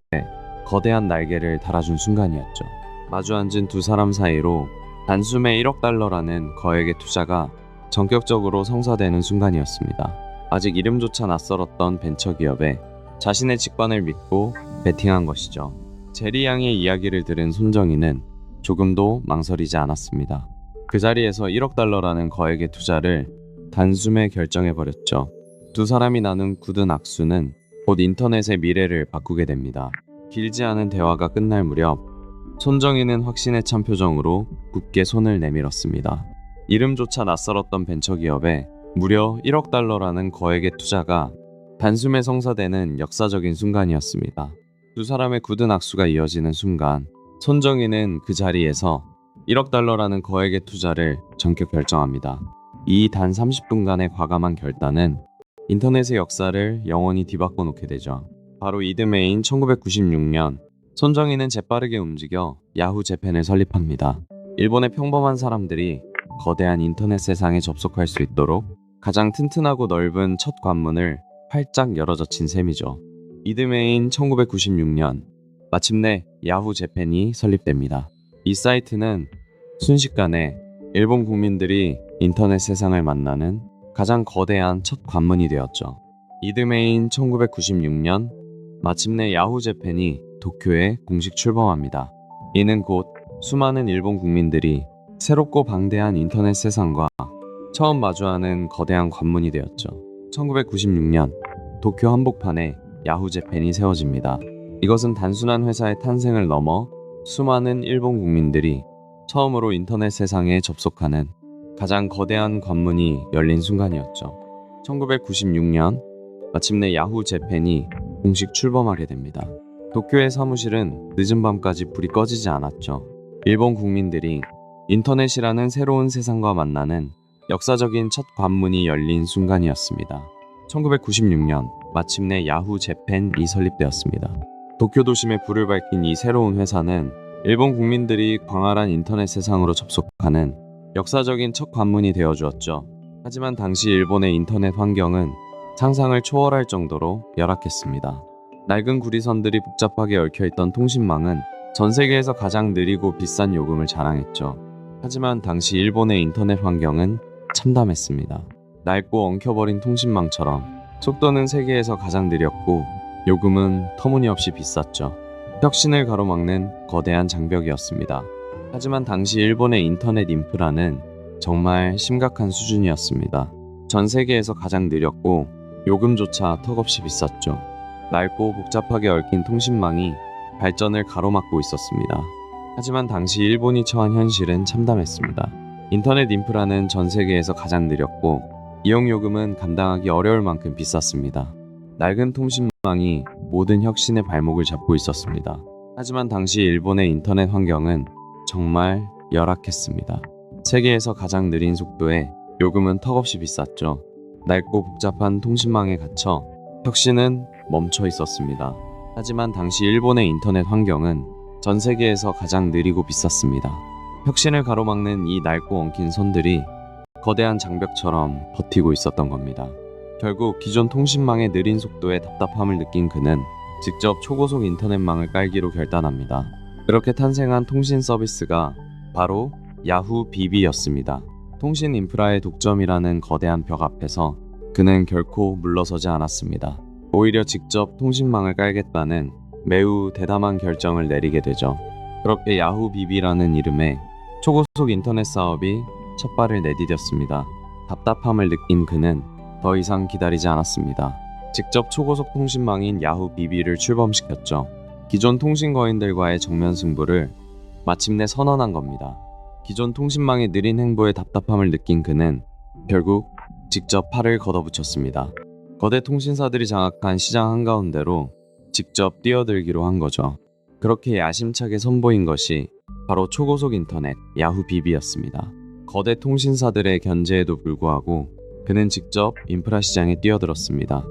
거대한 날개를 달아준 순간이었죠. 마주 앉은 두 사람 사이로 단숨에 1억 달러라는 거액의 투자가 전격적으로 성사되는 순간이었습니다. 아직 이름조차 낯설었던 벤처기업에 자신의 직관을 믿고 베팅한 것이죠. 제리 양의 이야기를 들은 손정희는 조금도 망설이지 않았습니다. 그 자리에서 1억 달러라는 거액의 투자를 단숨에 결정해버렸죠. 두 사람이 나눈 굳은 악수는 곧 인터넷의 미래를 바꾸게 됩니다. 길지 않은 대화가 끝날 무렵 손정희는 확신에 찬 표정으로 굳게 손을 내밀었습니다. 이름조차 낯설었던 벤처기업에 무려 1억 달러라는 거액의 투자가 단숨에 성사되는 역사적인 순간이었습니다. 두 사람의 굳은 악수가 이어지는 순간 손정희는 그 자리에서 1억 달러라는 거액의 투자를 전격 결정합니다. 이 단 30분간의 과감한 결단은 인터넷의 역사를 영원히 뒤바꿔 놓게 되죠. 바로 이듬해인 1996년 손정희는 재빠르게 움직여 야후 재팬을 설립합니다. 일본의 평범한 사람들이 거대한 인터넷 세상에 접속할 수 있도록 가장 튼튼하고 넓은 첫 관문을 활짝 열어젖힌 셈이죠. 이듬해인 1996년 마침내 야후 재팬이 설립됩니다. 이 사이트는 순식간에 일본 국민들이 인터넷 세상을 만나는 가장 거대한 첫 관문이 되었죠. 이듬해인 1996년 마침내 야후 재팬이 도쿄에 공식 출범합니다. 이는 곧 수많은 일본 국민들이 새롭고 방대한 인터넷 세상과 처음 마주하는 거대한 관문이 되었죠. 1996년 도쿄 한복판에 야후 재팬이 세워집니다. 이것은 단순한 회사의 탄생을 넘어 수많은 일본 국민들이 처음으로 인터넷 세상에 접속하는 가장 거대한 관문이 열린 순간이었죠. 1996년 마침내 야후 재팬이 공식 출범하게 됩니다. 도쿄의 사무실은 늦은 밤까지 불이 꺼지지 않았죠. 일본 국민들이 인터넷이라는 새로운 세상과 만나는 역사적인 첫 관문이 열린 순간이었습니다. 1996년 마침내 야후 재팬이 설립되었습니다. 도쿄 도심에 불을 밝힌 이 새로운 회사는 일본 국민들이 광활한 인터넷 세상으로 접속하는 역사적인 첫 관문이 되어주었죠. 하지만 당시 일본의 인터넷 환경은 상상을 초월할 정도로 열악했습니다. 낡은 구리선들이 복잡하게 얽혀있던 통신망은 전 세계에서 가장 느리고 비싼 요금을 자랑했죠. 하지만 당시 일본의 인터넷 환경은 참담했습니다. 낡고 엉켜버린 통신망처럼 속도는 세계에서 가장 느렸고 요금은 터무니없이 비쌌죠. 혁신을 가로막는 거대한 장벽이었습니다. 하지만 당시 일본의 인터넷 인프라는 정말 심각한 수준이었습니다. 전 세계에서 가장 느렸고 요금조차 턱없이 비쌌죠. 낡고 복잡하게 얽힌 통신망이 발전을 가로막고 있었습니다. 하지만 당시 일본이 처한 현실은 참담했습니다. 인터넷 인프라는 전 세계에서 가장 느렸고 이용 요금은 감당하기 어려울 만큼 비쌌습니다. 낡은 통신망이 모든 혁신의 발목을 잡고 있었습니다. 하지만 당시 일본의 인터넷 환경은 정말 열악했습니다. 세계에서 가장 느린 속도에 요금은 턱없이 비쌌죠. 낡고 복잡한 통신망에 갇혀 혁신은 멈춰 있었습니다. 하지만 당시 일본의 인터넷 환경은 전 세계에서 가장 느리고 비쌌습니다. 혁신을 가로막는 이 낡고 엉킨 선들이 거대한 장벽처럼 버티고 있었던 겁니다. 결국 기존 통신망의 느린 속도에 답답함을 느낀 그는 직접 초고속 인터넷망을 깔기로 결단합니다. 그렇게 탄생한 통신 서비스가 바로 야후 비비였습니다. 통신 인프라의 독점이라는 거대한 벽 앞에서 그는 결코 물러서지 않았습니다. 오히려 직접 통신망을 깔겠다는 매우 대담한 결정을 내리게 되죠. 그렇게 야후 비비라는 이름의 초고속 인터넷 사업이 첫 발을 내디뎠습니다. 답답함을 느낀 그는 더 이상 기다리지 않았습니다. 직접 초고속 통신망인 야후 비비를 출범시켰죠. 기존 통신 거인들과의 정면 승부를 마침내 선언한 겁니다. 기존 통신망의 느린 행보에 답답함을 느낀 그는 결국 직접 팔을 걷어붙였습니다. 거대 통신사들이 장악한 시장 한가운데로 직접 뛰어들기로 한 거죠. 그렇게 야심차게 선보인 것이 바로 초고속 인터넷 야후 비비였습니다. 거대 통신사들의 견제에도 불구하고 그는 직접 인프라 시장에 뛰어들었습니다.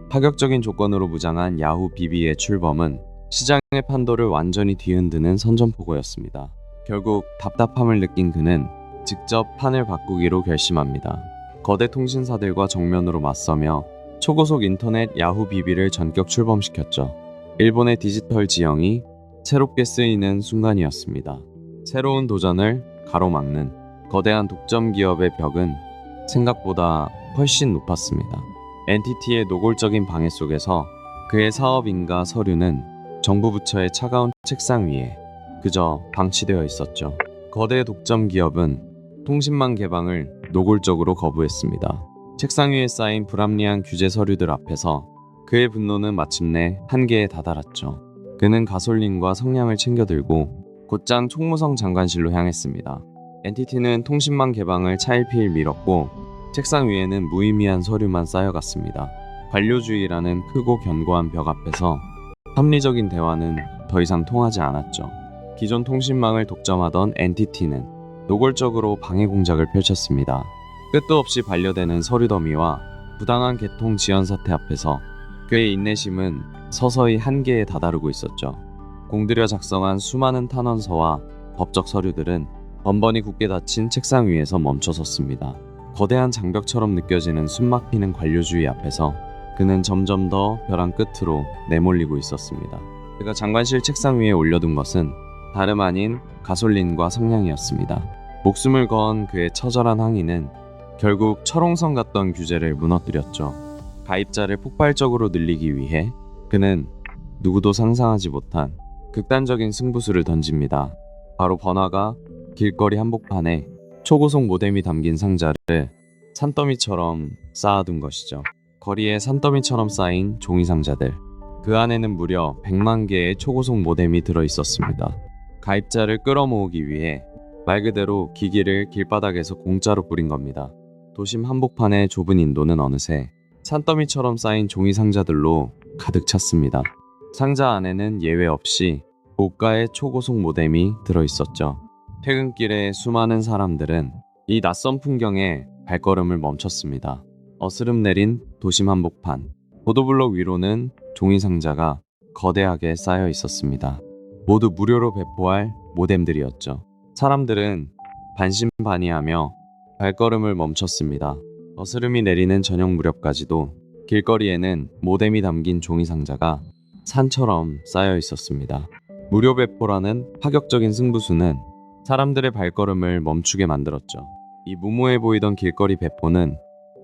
파격적인 조건으로 무장한 야후 비비의 출범은 시장의 판도를 완전히 뒤흔드는 선전포고였습니다. 결국 답답함을 느낀 그는 직접 판을 바꾸기로 결심합니다. 거대 통신사들과 정면으로 맞서며 초고속 인터넷 야후 비비를 전격 출범시켰죠. 일본의 디지털 지형이 새롭게 쓰이는 순간이었습니다. 새로운 도전을 가로막는 거대한 독점 기업의 벽은 생각보다 훨씬 높았습니다. NTT의 노골적인 방해 속에서 그의 사업인가 서류는 정부 부처의 차가운 책상 위에 그저 방치되어 있었죠. 거대 독점 기업은 통신망 개방을 노골적으로 거부했습니다. 책상 위에 쌓인 불합리한 규제 서류들 앞에서 그의 분노는 마침내 한계에 다다랐죠. 그는 가솔린과 성냥을 챙겨 들고 곧장 총무성 장관실로 향했습니다. NTT는 통신망 개방을 차일피일 미뤘고 책상 위에는 무의미한 서류만 쌓여갔습니다. 관료주의라는 크고 견고한 벽 앞에서 합리적인 대화는 더 이상 통하지 않았죠. 기존 통신망을 독점하던 NTT는 노골적으로 방해 공작을 펼쳤습니다. 끝도 없이 반려되는 서류 더미와 부당한 개통 지연 사태 앞에서 그의 인내심은 서서히 한계에 다다르고 있었죠. 공들여 작성한 수많은 탄원서와 법적 서류들은 번번이 굳게 닫힌 책상 위에서 멈춰섰습니다. 거대한 장벽처럼 느껴지는 숨막히는 관료주의 앞에서 그는 점점 더 벼랑 끝으로 내몰리고 있었습니다. 그가 장관실 책상 위에 올려둔 것은 다름 아닌 가솔린과 성냥이었습니다. 목숨을 건 그의 처절한 항의는 결국 철옹성 같던 규제를 무너뜨렸죠. 가입자를 폭발적으로 늘리기 위해 그는 누구도 상상하지 못한 극단적인 승부수를 던집니다. 바로 번화가 길거리 한복판에 초고속 모뎀이 담긴 상자를 산더미처럼 쌓아둔 것이죠. 거리에 산더미처럼 쌓인 종이 상자들. 그 안에는 무려 100만 개의 초고속 모뎀이 들어 있었습니다. 가입자를 끌어모으기 위해 말 그대로 기기를 길바닥에서 공짜로 뿌린 겁니다. 도심 한복판의 좁은 인도는 어느새 산더미처럼 쌓인 종이 상자들로 가득 찼습니다. 상자 안에는 예외 없이 고가의 초고속 모뎀이 들어 있었죠. 퇴근길에 수많은 사람들은 이 낯선 풍경에 발걸음을 멈췄습니다. 어스름 내린 도심 한복판. 보도블록 위로는 종이 상자가 거대하게 쌓여 있었습니다. 모두 무료로 배포할 모뎀들이었죠. 사람들은 반신반의하며 발걸음을 멈췄습니다. 어스름이 내리는 저녁 무렵까지도 길거리에는 모뎀이 담긴 종이 상자가 산처럼 쌓여 있었습니다. 무료 배포라는 파격적인 승부수는 사람들의 발걸음을 멈추게 만들었죠. 이 무모해 보이던 길거리 배포는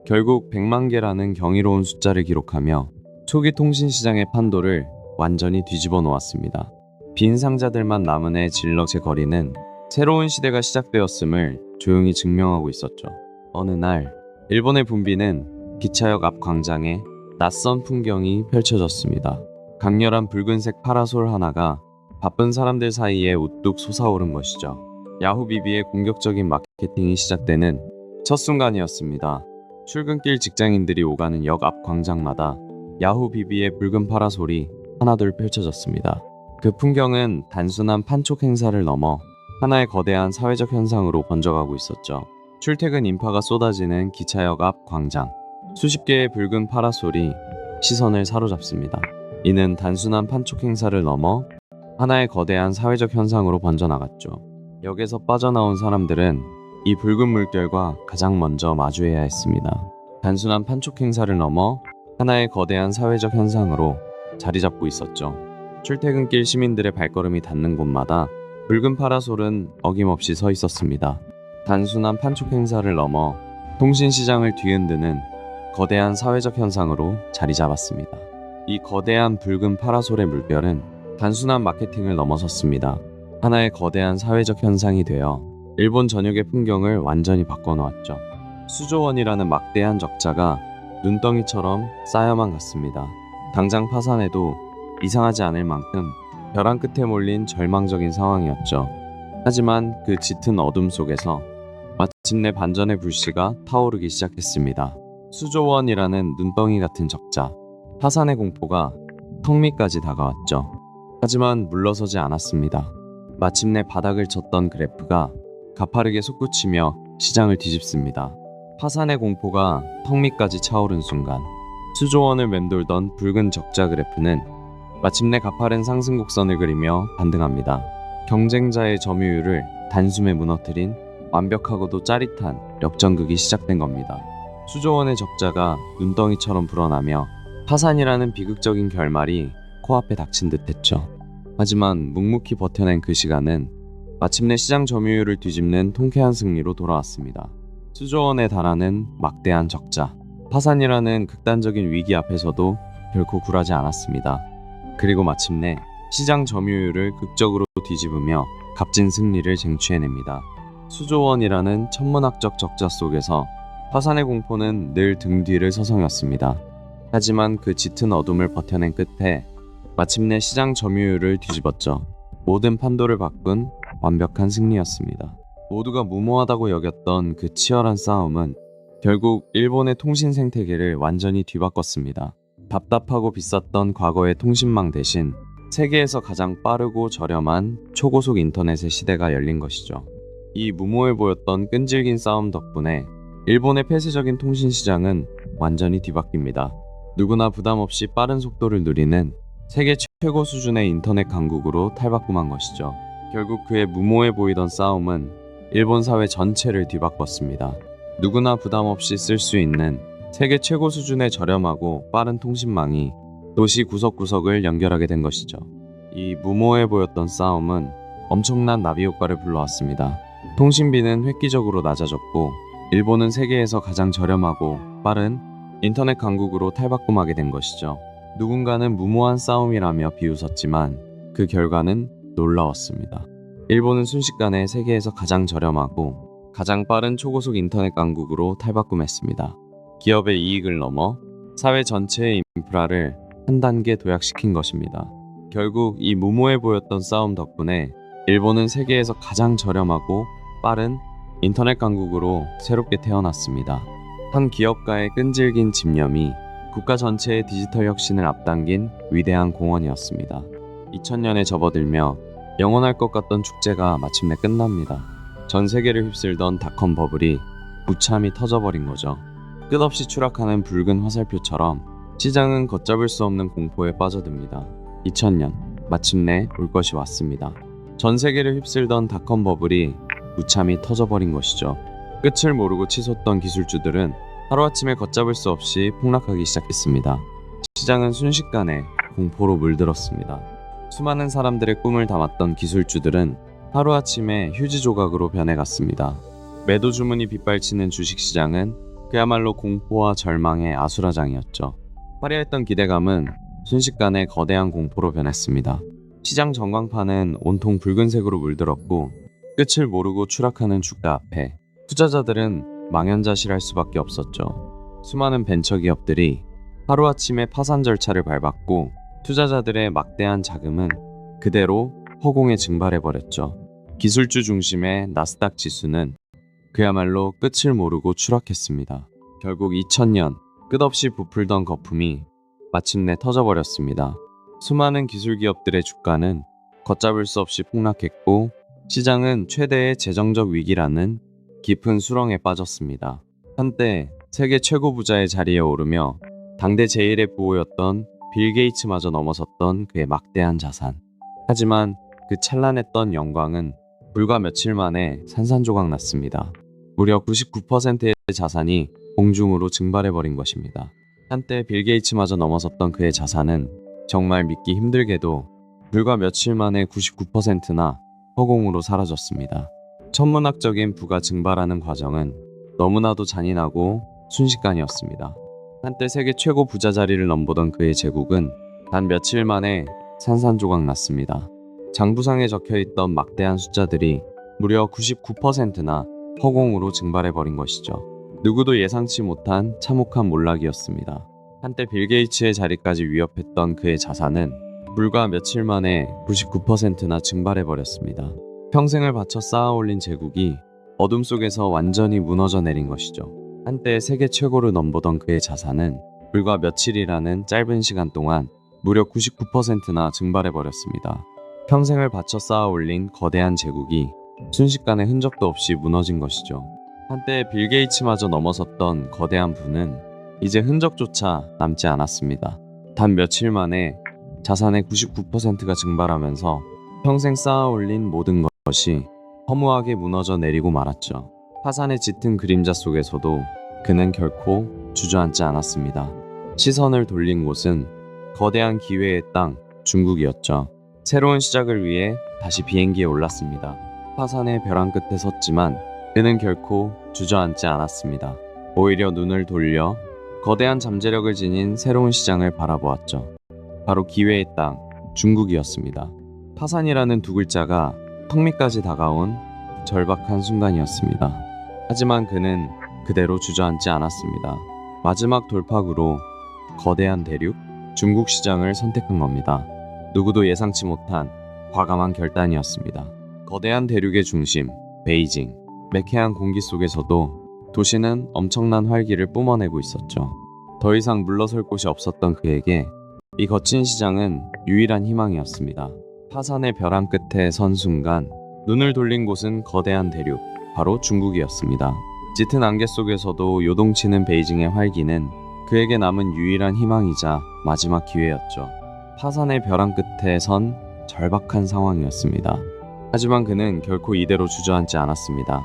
결국 100만 개라는 경이로운 숫자를 기록하며 초기 통신시장의 판도를 완전히 뒤집어 놓았습니다. 빈 상자들만 남은의 질럿의 거리는 새로운 시대가 시작되었음을 조용히 증명하고 있었죠. 어느 날 일본의 분비는 기차역 앞 광장에 낯선 풍경이 펼쳐졌습니다. 강렬한 붉은색 파라솔 하나가 바쁜 사람들 사이에 우뚝 솟아오른 것이죠. 야후 비비의 공격적인 마케팅이 시작되는 첫 순간이었습니다. 출근길 직장인들이 오가는 역 앞 광장마다 야후 비비의 붉은 파라솔이 하나둘 펼쳐졌습니다. 그 풍경은 단순한 판촉 행사를 넘어 하나의 거대한 사회적 현상으로 번져가고 있었죠. 출퇴근 인파가 쏟아지는 기차역 앞 광장. 수십 개의 붉은 파라솔이 시선을 사로잡습니다. 이는 단순한 판촉 행사를 넘어 하나의 거대한 사회적 현상으로 번져나갔죠. 역에서 빠져나온 사람들은 이 붉은 물결과 가장 먼저 마주해야 했습니다. 단순한 판촉 행사를 넘어 하나의 거대한 사회적 현상으로 자리 잡고 있었죠. 출퇴근길 시민들의 발걸음이 닿는 곳마다 붉은 파라솔은 어김없이 서 있었습니다. 단순한 판촉 행사를 넘어 통신시장을 뒤흔드는 거대한 사회적 현상으로 자리 잡았습니다. 이 거대한 붉은 파라솔의 물결은 단순한 마케팅을 넘어섰습니다. 하나의 거대한 사회적 현상이 되어 일본 전역의 풍경을 완전히 바꿔놓았죠. 수조원이라는 막대한 적자가 눈덩이처럼 쌓여만 갔습니다. 당장 파산해도 이상하지 않을 만큼 벼랑 끝에 몰린 절망적인 상황이었죠. 하지만 그 짙은 어둠 속에서 마침내 반전의 불씨가 타오르기 시작했습니다. 수조원이라는 눈덩이 같은 적자, 파산의 공포가 턱 밑까지 다가왔죠. 하지만 물러서지 않았습니다. 마침내 바닥을 쳤던 그래프가 가파르게 솟구치며 시장을 뒤집습니다. 파산의 공포가 턱 밑까지 차오른 순간 수조원을 맴돌던 붉은 적자 그래프는 마침내 가파른 상승 곡선을 그리며 반등합니다. 경쟁자의 점유율을 단숨에 무너뜨린 완벽하고도 짜릿한 역전극이 시작된 겁니다. 수조원의 적자가 눈덩이처럼 불어나며 파산이라는 비극적인 결말이 코앞에 닥친 듯했죠. 하지만 묵묵히 버텨낸 그 시간은 마침내 시장 점유율을 뒤집는 통쾌한 승리로 돌아왔습니다. 수조 원에 달하는 막대한 적자. 파산이라는 극단적인 위기 앞에서도 결코 굴하지 않았습니다. 그리고 마침내 시장 점유율을 극적으로 뒤집으며 값진 승리를 쟁취해냅니다. 수조 원이라는 천문학적 적자 속에서 파산의 공포는 늘 등 뒤를 서성였습니다. 하지만 그 짙은 어둠을 버텨낸 끝에 마침내 시장 점유율을 뒤집었죠. 모든 판도를 바꾼 완벽한 승리였습니다. 모두가 무모하다고 여겼던 그 치열한 싸움은 결국 일본의 통신 생태계를 완전히 뒤바꿨습니다. 답답하고 비쌌던 과거의 통신망 대신 세계에서 가장 빠르고 저렴한 초고속 인터넷의 시대가 열린 것이죠. 이 무모해 보였던 끈질긴 싸움 덕분에 일본의 폐쇄적인 통신 시장은 완전히 뒤바뀝니다. 누구나 부담 없이 빠른 속도를 누리는 세계 최고 수준의 인터넷 강국으로 탈바꿈한 것이죠. 결국 그의 무모해 보이던 싸움은 일본 사회 전체를 뒤바꿨습니다. 누구나 부담 없이 쓸 수 있는 세계 최고 수준의 저렴하고 빠른 통신망이 도시 구석구석을 연결하게 된 것이죠. 이 무모해 보였던 싸움은 엄청난 나비 효과를 불러왔습니다. 통신비는 획기적으로 낮아졌고 일본은 세계에서 가장 저렴하고 빠른 인터넷 강국으로 탈바꿈하게 된 것이죠. 누군가는 무모한 싸움이라며 비웃었지만 그 결과는 놀라웠습니다. 일본은 순식간에 세계에서 가장 저렴하고 가장 빠른 초고속 인터넷 강국으로 탈바꿈했습니다. 기업의 이익을 넘어 사회 전체의 인프라를 한 단계 도약시킨 것입니다. 결국 이 무모해 보였던 싸움 덕분에 일본은 세계에서 가장 저렴하고 빠른 인터넷 강국으로 새롭게 태어났습니다. 한 기업가의 끈질긴 집념이 국가 전체의 디지털 혁신을 앞당긴 위대한 공헌이었습니다. 2000년에 접어들며 영원할 것 같던 축제가 마침내 끝납니다. 전 세계를 휩쓸던 닷컴 버블이 무참히 터져버린 거죠. 끝없이 추락하는 붉은 화살표처럼 시장은 걷잡을 수 없는 공포에 빠져듭니다. 2000년 마침내 올 것이 왔습니다. 전 세계를 휩쓸던 닷컴 버블이 무참히 터져버린 것이죠. 끝을 모르고 치솟던 기술주들은 하루아침에 걷잡을 수 없이 폭락하기 시작했습니다. 시장은 순식간에 공포로 물들었습니다. 수많은 사람들의 꿈을 담았던 기술주들은 하루아침에 휴지 조각으로 변해갔습니다. 매도 주문이 빗발치는 주식시장은 그야말로 공포와 절망의 아수라장이었죠. 화려했던 기대감은 순식간에 거대한 공포로 변했습니다. 시장 전광판은 온통 붉은색으로 물들었고 끝을 모르고 추락하는 주가 앞에 투자자들은 망연자실할 수밖에 없었죠. 수많은 벤처기업들이 하루아침에 파산 절차를 밟았고 투자자들의 막대한 자금은 그대로 허공에 증발해버렸죠. 기술주 중심의 나스닥 지수는 그야말로 끝을 모르고 추락했습니다. 결국 2000년 끝없이 부풀던 거품이 마침내 터져버렸습니다. 수많은 기술기업들의 주가는 걷잡을 수 없이 폭락했고 시장은 최대의 재정적 위기라는 깊은 수렁에 빠졌습니다. 한때 세계 최고 부자의 자리에 오르며 당대 제1의 부호였던 빌 게이츠마저 넘어섰던 그의 막대한 자산. 하지만 그 찬란했던 영광은 불과 며칠 만에 산산조각 났습니다. 무려 99%의 자산이 공중으로 증발해버린 것입니다. 한때 빌 게이츠마저 넘어섰던 그의 자산은 정말 믿기 힘들게도 불과 며칠 만에 99%나 허공으로 사라졌습니다. 천문학적인 부가 증발하는 과정은 너무나도 잔인하고 순식간이었습니다. 한때 세계 최고 부자 자리를 넘보던 그의 제국은 단 며칠 만에 산산조각 났습니다. 장부상에 적혀있던 막대한 숫자들이 무려 99%나 허공으로 증발해버린 것이죠. 누구도 예상치 못한 참혹한 몰락이었습니다. 한때 빌 게이츠의 자리까지 위협했던 그의 자산은 불과 며칠 만에 99%나 증발해버렸습니다. 평생을 바쳐 쌓아올린 제국이 어둠 속에서 완전히 무너져 내린 것이죠. 한때 세계 최고를 넘보던 그의 자산은 불과 며칠이라는 짧은 시간 동안 무려 99%나 증발해버렸습니다. 평생을 바쳐 쌓아올린 거대한 제국이 순식간에 흔적도 없이 무너진 것이죠. 한때 빌 게이츠마저 넘어섰던 거대한 부는 이제 흔적조차 남지 않았습니다. 단 며칠 만에 자산의 99%가 증발하면서 평생 쌓아올린 모든 것이 허무하게 무너져 내리고 말았죠. 파산의 짙은 그림자 속에서도 그는 결코 주저앉지 않았습니다. 시선을 돌린 곳은 거대한 기회의 땅 중국이었죠. 새로운 시작을 위해 다시 비행기에 올랐습니다. 파산의 벼랑 끝에 섰지만 그는 결코 주저앉지 않았습니다. 오히려 눈을 돌려 거대한 잠재력을 지닌 새로운 시장을 바라보았죠. 바로 기회의 땅, 중국이었습니다. 파산이라는 두 글자가 턱 밑까지 다가온 절박한 순간이었습니다. 하지만 그는 그대로 주저앉지 않았습니다. 마지막 돌파구로 거대한 대륙, 중국 시장을 선택한 겁니다. 누구도 예상치 못한 과감한 결단이었습니다. 거대한 대륙의 중심, 베이징. 매캐한 공기 속에서도 도시는 엄청난 활기를 뿜어내고 있었죠. 더 이상 물러설 곳이 없었던 그에게 이 거친 시장은 유일한 희망이었습니다. 파산의 벼랑 끝에 선 순간 눈을 돌린 곳은 거대한 대륙, 바로 중국이었습니다. 짙은 안개 속에서도 요동치는 베이징의 활기는 그에게 남은 유일한 희망이자 마지막 기회였죠. 파산의 벼랑 끝에 선 절박한 상황이었습니다. 하지만 그는 결코 이대로 주저앉지 않았습니다.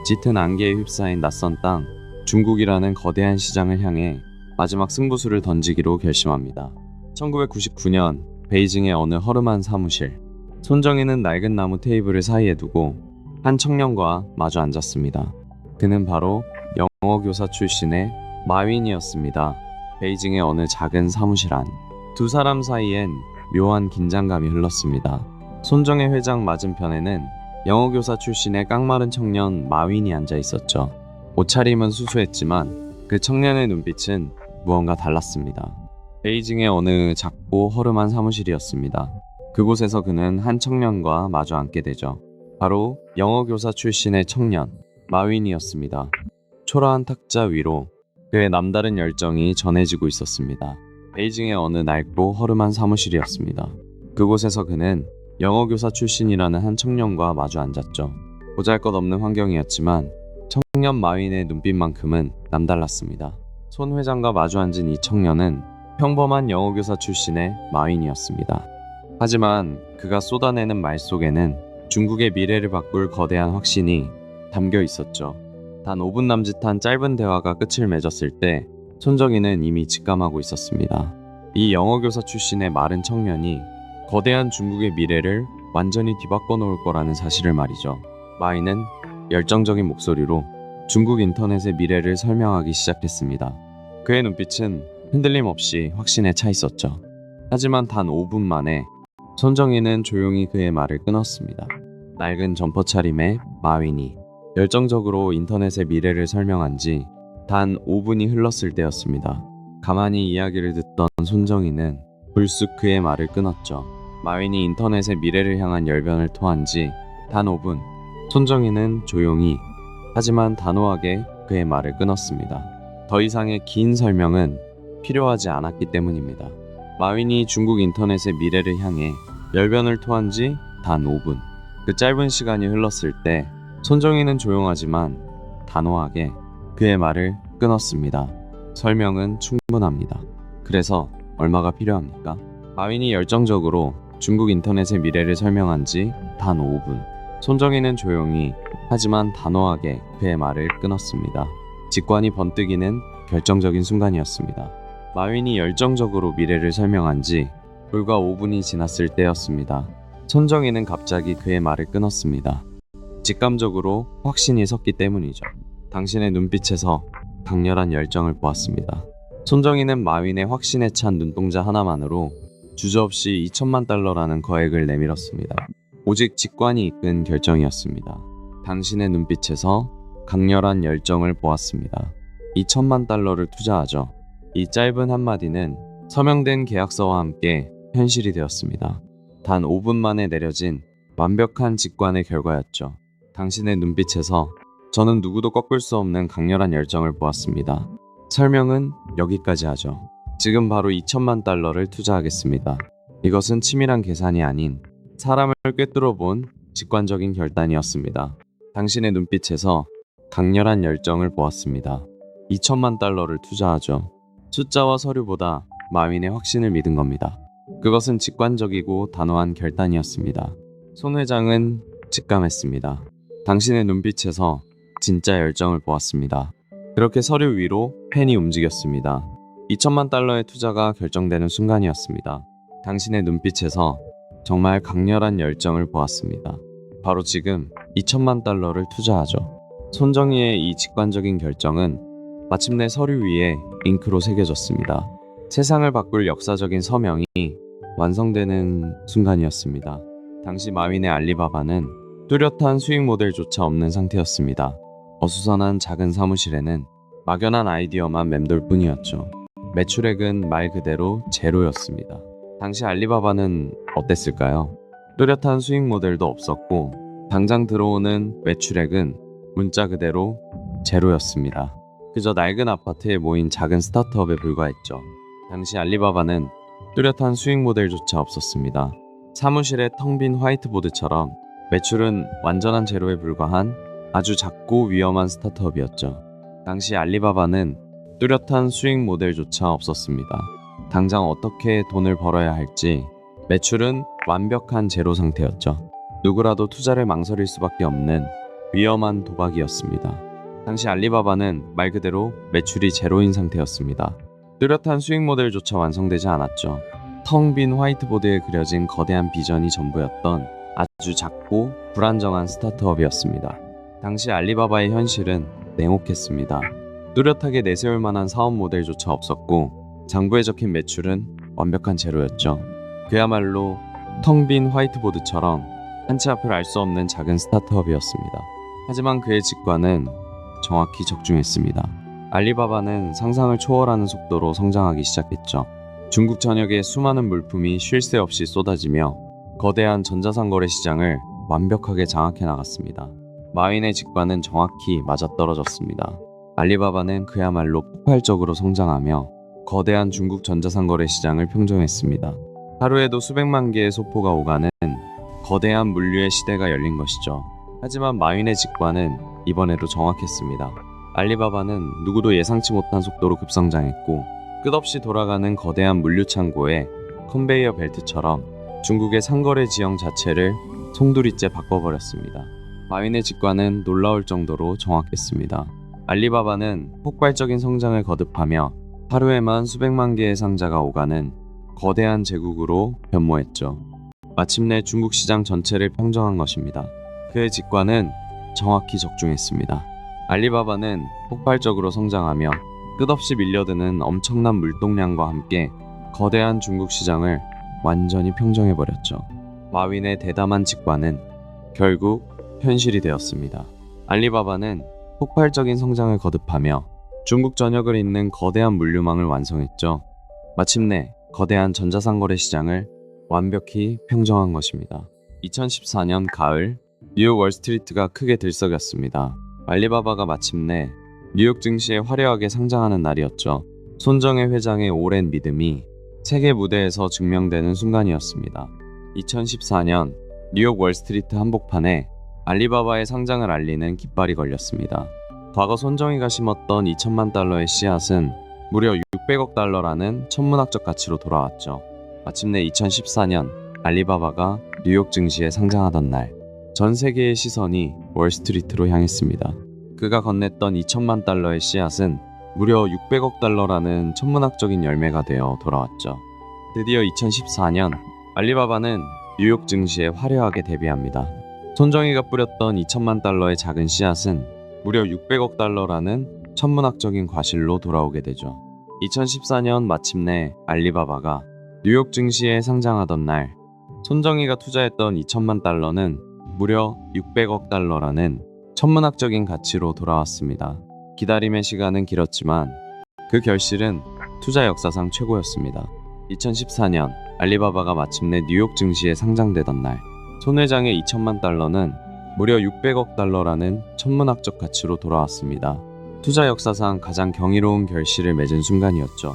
짙은 안개에 휩싸인 낯선 땅, 중국이라는 거대한 시장을 향해 마지막 승부수를 던지기로 결심합니다. 1999년 베이징의 어느 허름한 사무실. 손정희는 낡은 나무 테이블을 사이에 두고 한 청년과 마주 앉았습니다. 그는 바로 영어 교사 출신의 마윈이었습니다. 베이징의 어느 작은 사무실 안. 두 사람 사이엔 묘한 긴장감이 흘렀습니다. 손정혜 회장 맞은편에는 영어 교사 출신의 깡마른 청년 마윈이 앉아 있었죠. 옷차림은 수수했지만 그 청년의 눈빛은 무언가 달랐습니다. 베이징의 어느 작고 허름한 사무실이었습니다. 그곳에서 그는 한 청년과 마주 앉게 되죠. 바로 영어 교사 출신의 청년 마윈이었습니다. 초라한 탁자 위로 그의 남다른 열정이 전해지고 있었습니다. 베이징의 어느 낡고 허름한 사무실이었습니다. 그곳에서 그는 영어 교사 출신이라는 한 청년과 마주 앉았죠. 보잘것없는 환경이었지만 청년 마윈의 눈빛만큼은 남달랐습니다. 손 회장과 마주 앉은 이 청년은 평범한 영어 교사 출신의 마윈이었습니다. 하지만 그가 쏟아내는 말 속에는 중국의 미래를 바꿀 거대한 확신이 담겨 있었죠. 단 5분 남짓한 짧은 대화가 끝을 맺었을 때 손정희는 이미 직감하고 있었습니다. 이 영어 교사 출신의 마른 청년이 거대한 중국의 미래를 완전히 뒤바꿔 놓을 거라는 사실을 말이죠. 마윈은 열정적인 목소리로 중국 인터넷의 미래를 설명하기 시작했습니다. 그의 눈빛은 흔들림 없이 확신에 차 있었죠. 하지만 단 5분 만에 손정희는 조용히 그의 말을 끊었습니다. 낡은 점퍼 차림의 마윈이 열정적으로 인터넷의 미래를 설명한 지 단 5분이 흘렀을 때였습니다. 가만히 이야기를 듣던 손정희는 불쑥 그의 말을 끊었죠. 마윈이 인터넷의 미래를 향한 열변을 토한 지 단 5분. 손정희는 조용히 하지만 단호하게 그의 말을 끊었습니다. 더 이상의 긴 설명은 필요하지 않았기 때문입니다. 마윈이 중국 인터넷의 미래를 향해 열변을 토한 지 단 5분. 그 짧은 시간이 흘렀을 때 손정희는 조용하지만 단호하게 그의 말을 끊었습니다. 설명은 충분합니다. 그래서 얼마가 필요합니까? 마윈이 열정적으로 중국 인터넷의 미래를 설명한 지 단 5분. 손정희는 조용히 하지만 단호하게 그의 말을 끊었습니다. 직관이 번뜩이는 결정적인 순간이었습니다. 마윈이 열정적으로 미래를 설명한 지 불과 5분이 지났을 때였습니다. 손정희는 갑자기 그의 말을 끊었습니다. 직감적으로 확신이 섰기 때문이죠. 당신의 눈빛에서 강렬한 열정을 보았습니다. 손정희는 마윈의 확신에 찬 눈동자 하나만으로 주저없이 2천만 달러라는 거액을 내밀었습니다. 오직 직관이 이끈 결정이었습니다. 당신의 눈빛에서 강렬한 열정을 보았습니다. 2천만 달러를 투자하죠. 이 짧은 한마디는 서명된 계약서와 함께 현실이 되었습니다. 단 5분 만에 내려진 완벽한 직관의 결과였죠. 당신의 눈빛에서 저는 누구도 꺾을 수 없는 강렬한 열정을 보았습니다. 설명은 여기까지 하죠. 지금 바로 2천만 달러를 투자하겠습니다. 이것은 치밀한 계산이 아닌 사람을 꿰뚫어 본 직관적인 결단이었습니다. 당신의 눈빛에서 강렬한 열정을 보았습니다. 2천만 달러를 투자하죠. 숫자와 서류보다 마윈의 확신을 믿은 겁니다. 그것은 직관적이고 단호한 결단이었습니다. 손 회장은 직감했습니다. 당신의 눈빛에서 진짜 열정을 보았습니다. 그렇게 서류 위로 펜이 움직였습니다. 2천만 달러의 투자가 결정되는 순간이었습니다. 당신의 눈빛에서 정말 강렬한 열정을 보았습니다. 바로 지금 2천만 달러를 투자하죠. 손정희의 이 직관적인 결정은 마침내 서류 위에 잉크로 새겨졌습니다. 세상을 바꿀 역사적인 서명이 완성되는 순간이었습니다. 당시 마윈의 알리바바는 뚜렷한 수익 모델조차 없는 상태였습니다. 어수선한 작은 사무실에는 막연한 아이디어만 맴돌 뿐이었죠. 매출액은 말 그대로 제로였습니다. 당시 알리바바는 어땠을까요? 뚜렷한 수익 모델도 없었고 당장 들어오는 매출액은 문자 그대로 제로였습니다. 그저 낡은 아파트에 모인 작은 스타트업에 불과했죠. 당시 알리바바는 뚜렷한 수익 모델조차 없었습니다. 사무실의 텅 빈 화이트보드처럼 매출은 완전한 제로에 불과한 아주 작고 위험한 스타트업이었죠. 당시 알리바바는 뚜렷한 수익 모델조차 없었습니다. 당장 어떻게 돈을 벌어야 할지 매출은 완벽한 제로 상태였죠. 누구라도 투자를 망설일 수밖에 없는 위험한 도박이었습니다. 당시 알리바바는 말 그대로 매출이 제로인 상태였습니다. 뚜렷한 수익 모델조차 완성되지 않았죠. 텅 빈 화이트보드에 그려진 거대한 비전이 전부였던 아주 작고 불안정한 스타트업이었습니다. 당시 알리바바의 현실은 냉혹했습니다. 뚜렷하게 내세울 만한 사업 모델조차 없었고 장부에 적힌 매출은 완벽한 제로였죠. 그야말로 텅 빈 화이트보드처럼 한치 앞을 알 수 없는 작은 스타트업이었습니다. 하지만 그의 직관은 정확히 적중했습니다. 알리바바는 상상을 초월하는 속도로 성장하기 시작했죠. 중국 전역에 수많은 물품이 쉴 새 없이 쏟아지며 거대한 전자상거래 시장을 완벽하게 장악해 나갔습니다. 마윈의 직관은 정확히 맞아떨어졌습니다. 알리바바는 그야말로 폭발적으로 성장하며 거대한 중국 전자상거래 시장을 평정했습니다. 하루에도 수백만 개의 소포가 오가는 거대한 물류의 시대가 열린 것이죠. 하지만 마윈의 직관은 이번에도 정확했습니다. 알리바바는 누구도 예상치 못한 속도로 급성장했고 끝없이 돌아가는 거대한 물류 창고에 컨베이어 벨트처럼 중국의 상거래 지형 자체를 송두리째 바꿔버렸습니다. 마윈의 직관은 놀라울 정도로 정확했습니다. 알리바바는 폭발적인 성장을 거듭하며 하루에만 수백만 개의 상자가 오가는 거대한 제국으로 변모했죠. 마침내 중국 시장 전체를 평정한 것입니다. 그의 직관은 정확히 적중했습니다. 알리바바는 폭발적으로 성장하며 끝없이 밀려드는 엄청난 물동량과 함께 거대한 중국 시장을 완전히 평정해버렸죠. 마윈의 대담한 직관은 결국 현실이 되었습니다. 알리바바는 폭발적인 성장을 거듭하며 중국 전역을 잇는 거대한 물류망을 완성했죠. 마침내 거대한 전자상거래 시장을 완벽히 평정한 것입니다. 2014년 가을 뉴욕 월스트리트가 크게 들썩였습니다. 알리바바가 마침내 뉴욕 증시에 화려하게 상장하는 날이었죠. 손정혜 회장의 오랜 믿음이 세계 무대에서 증명되는 순간이었습니다. 2014년 뉴욕 월스트리트 한복판에 알리바바의 상장을 알리는 깃발이 걸렸습니다. 과거 손정희가 심었던 2천만 달러의 씨앗은 무려 600억 달러라는 천문학적 가치로 돌아왔죠. 마침내 2014년 알리바바가 뉴욕 증시에 상장하던 날, 전 세계의 시선이 월스트리트로 향했습니다. 그가 건넸던 2천만 달러의 씨앗은 무려 600억 달러라는 천문학적인 열매가 되어 돌아왔죠. 드디어 2014년 알리바바는 뉴욕 증시에 화려하게 데뷔합니다. 손정희가 뿌렸던 2천만 달러의 작은 씨앗은 무려 600억 달러라는 천문학적인 과실로 돌아오게 되죠. 2014년 마침내 알리바바가 뉴욕 증시에 상장하던 날, 손정희가 투자했던 2천만 달러는 무려 600억 달러라는 천문학적인 가치로 돌아왔습니다. 기다림의 시간은 길었지만 그 결실은 투자 역사상 최고였습니다. 2014년 알리바바가 마침내 뉴욕 증시에 상장되던 날, 손 회장의 2천만 달러는 무려 600억 달러라는 천문학적 가치로 돌아왔습니다. 투자 역사상 가장 경이로운 결실을 맺은 순간이었죠.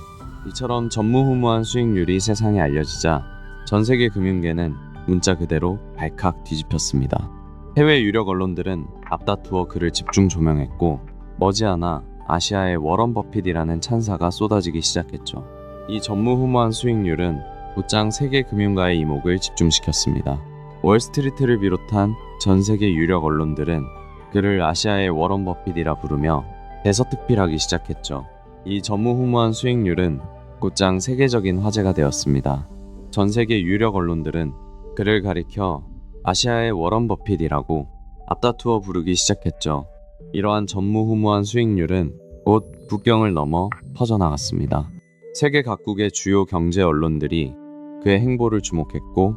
이처럼 전무후무한 수익률이 세상에 알려지자 전 세계 금융계는 문자 그대로 발칵 뒤집혔습니다. 해외 유력 언론들은 앞다투어 그를 집중 조명했고 머지않아 아시아의 워런 버핏이라는 찬사가 쏟아지기 시작했죠. 이 전무후무한 수익률은 곧장 세계 금융가의 이목을 집중시켰습니다. 월스트리트를 비롯한 전 세계 유력 언론들은 그를 아시아의 워런 버핏이라 부르며 대서특필하기 시작했죠. 이 전무후무한 수익률은 곧장 세계적인 화제가 되었습니다. 전 세계 유력 언론들은 그를 가리켜 아시아의 워런 버핏이라고 앞다투어 부르기 시작했죠. 이러한 전무후무한 수익률은 곧 국경을 넘어 퍼져나갔습니다. 세계 각국의 주요 경제 언론들이 그의 행보를 주목했고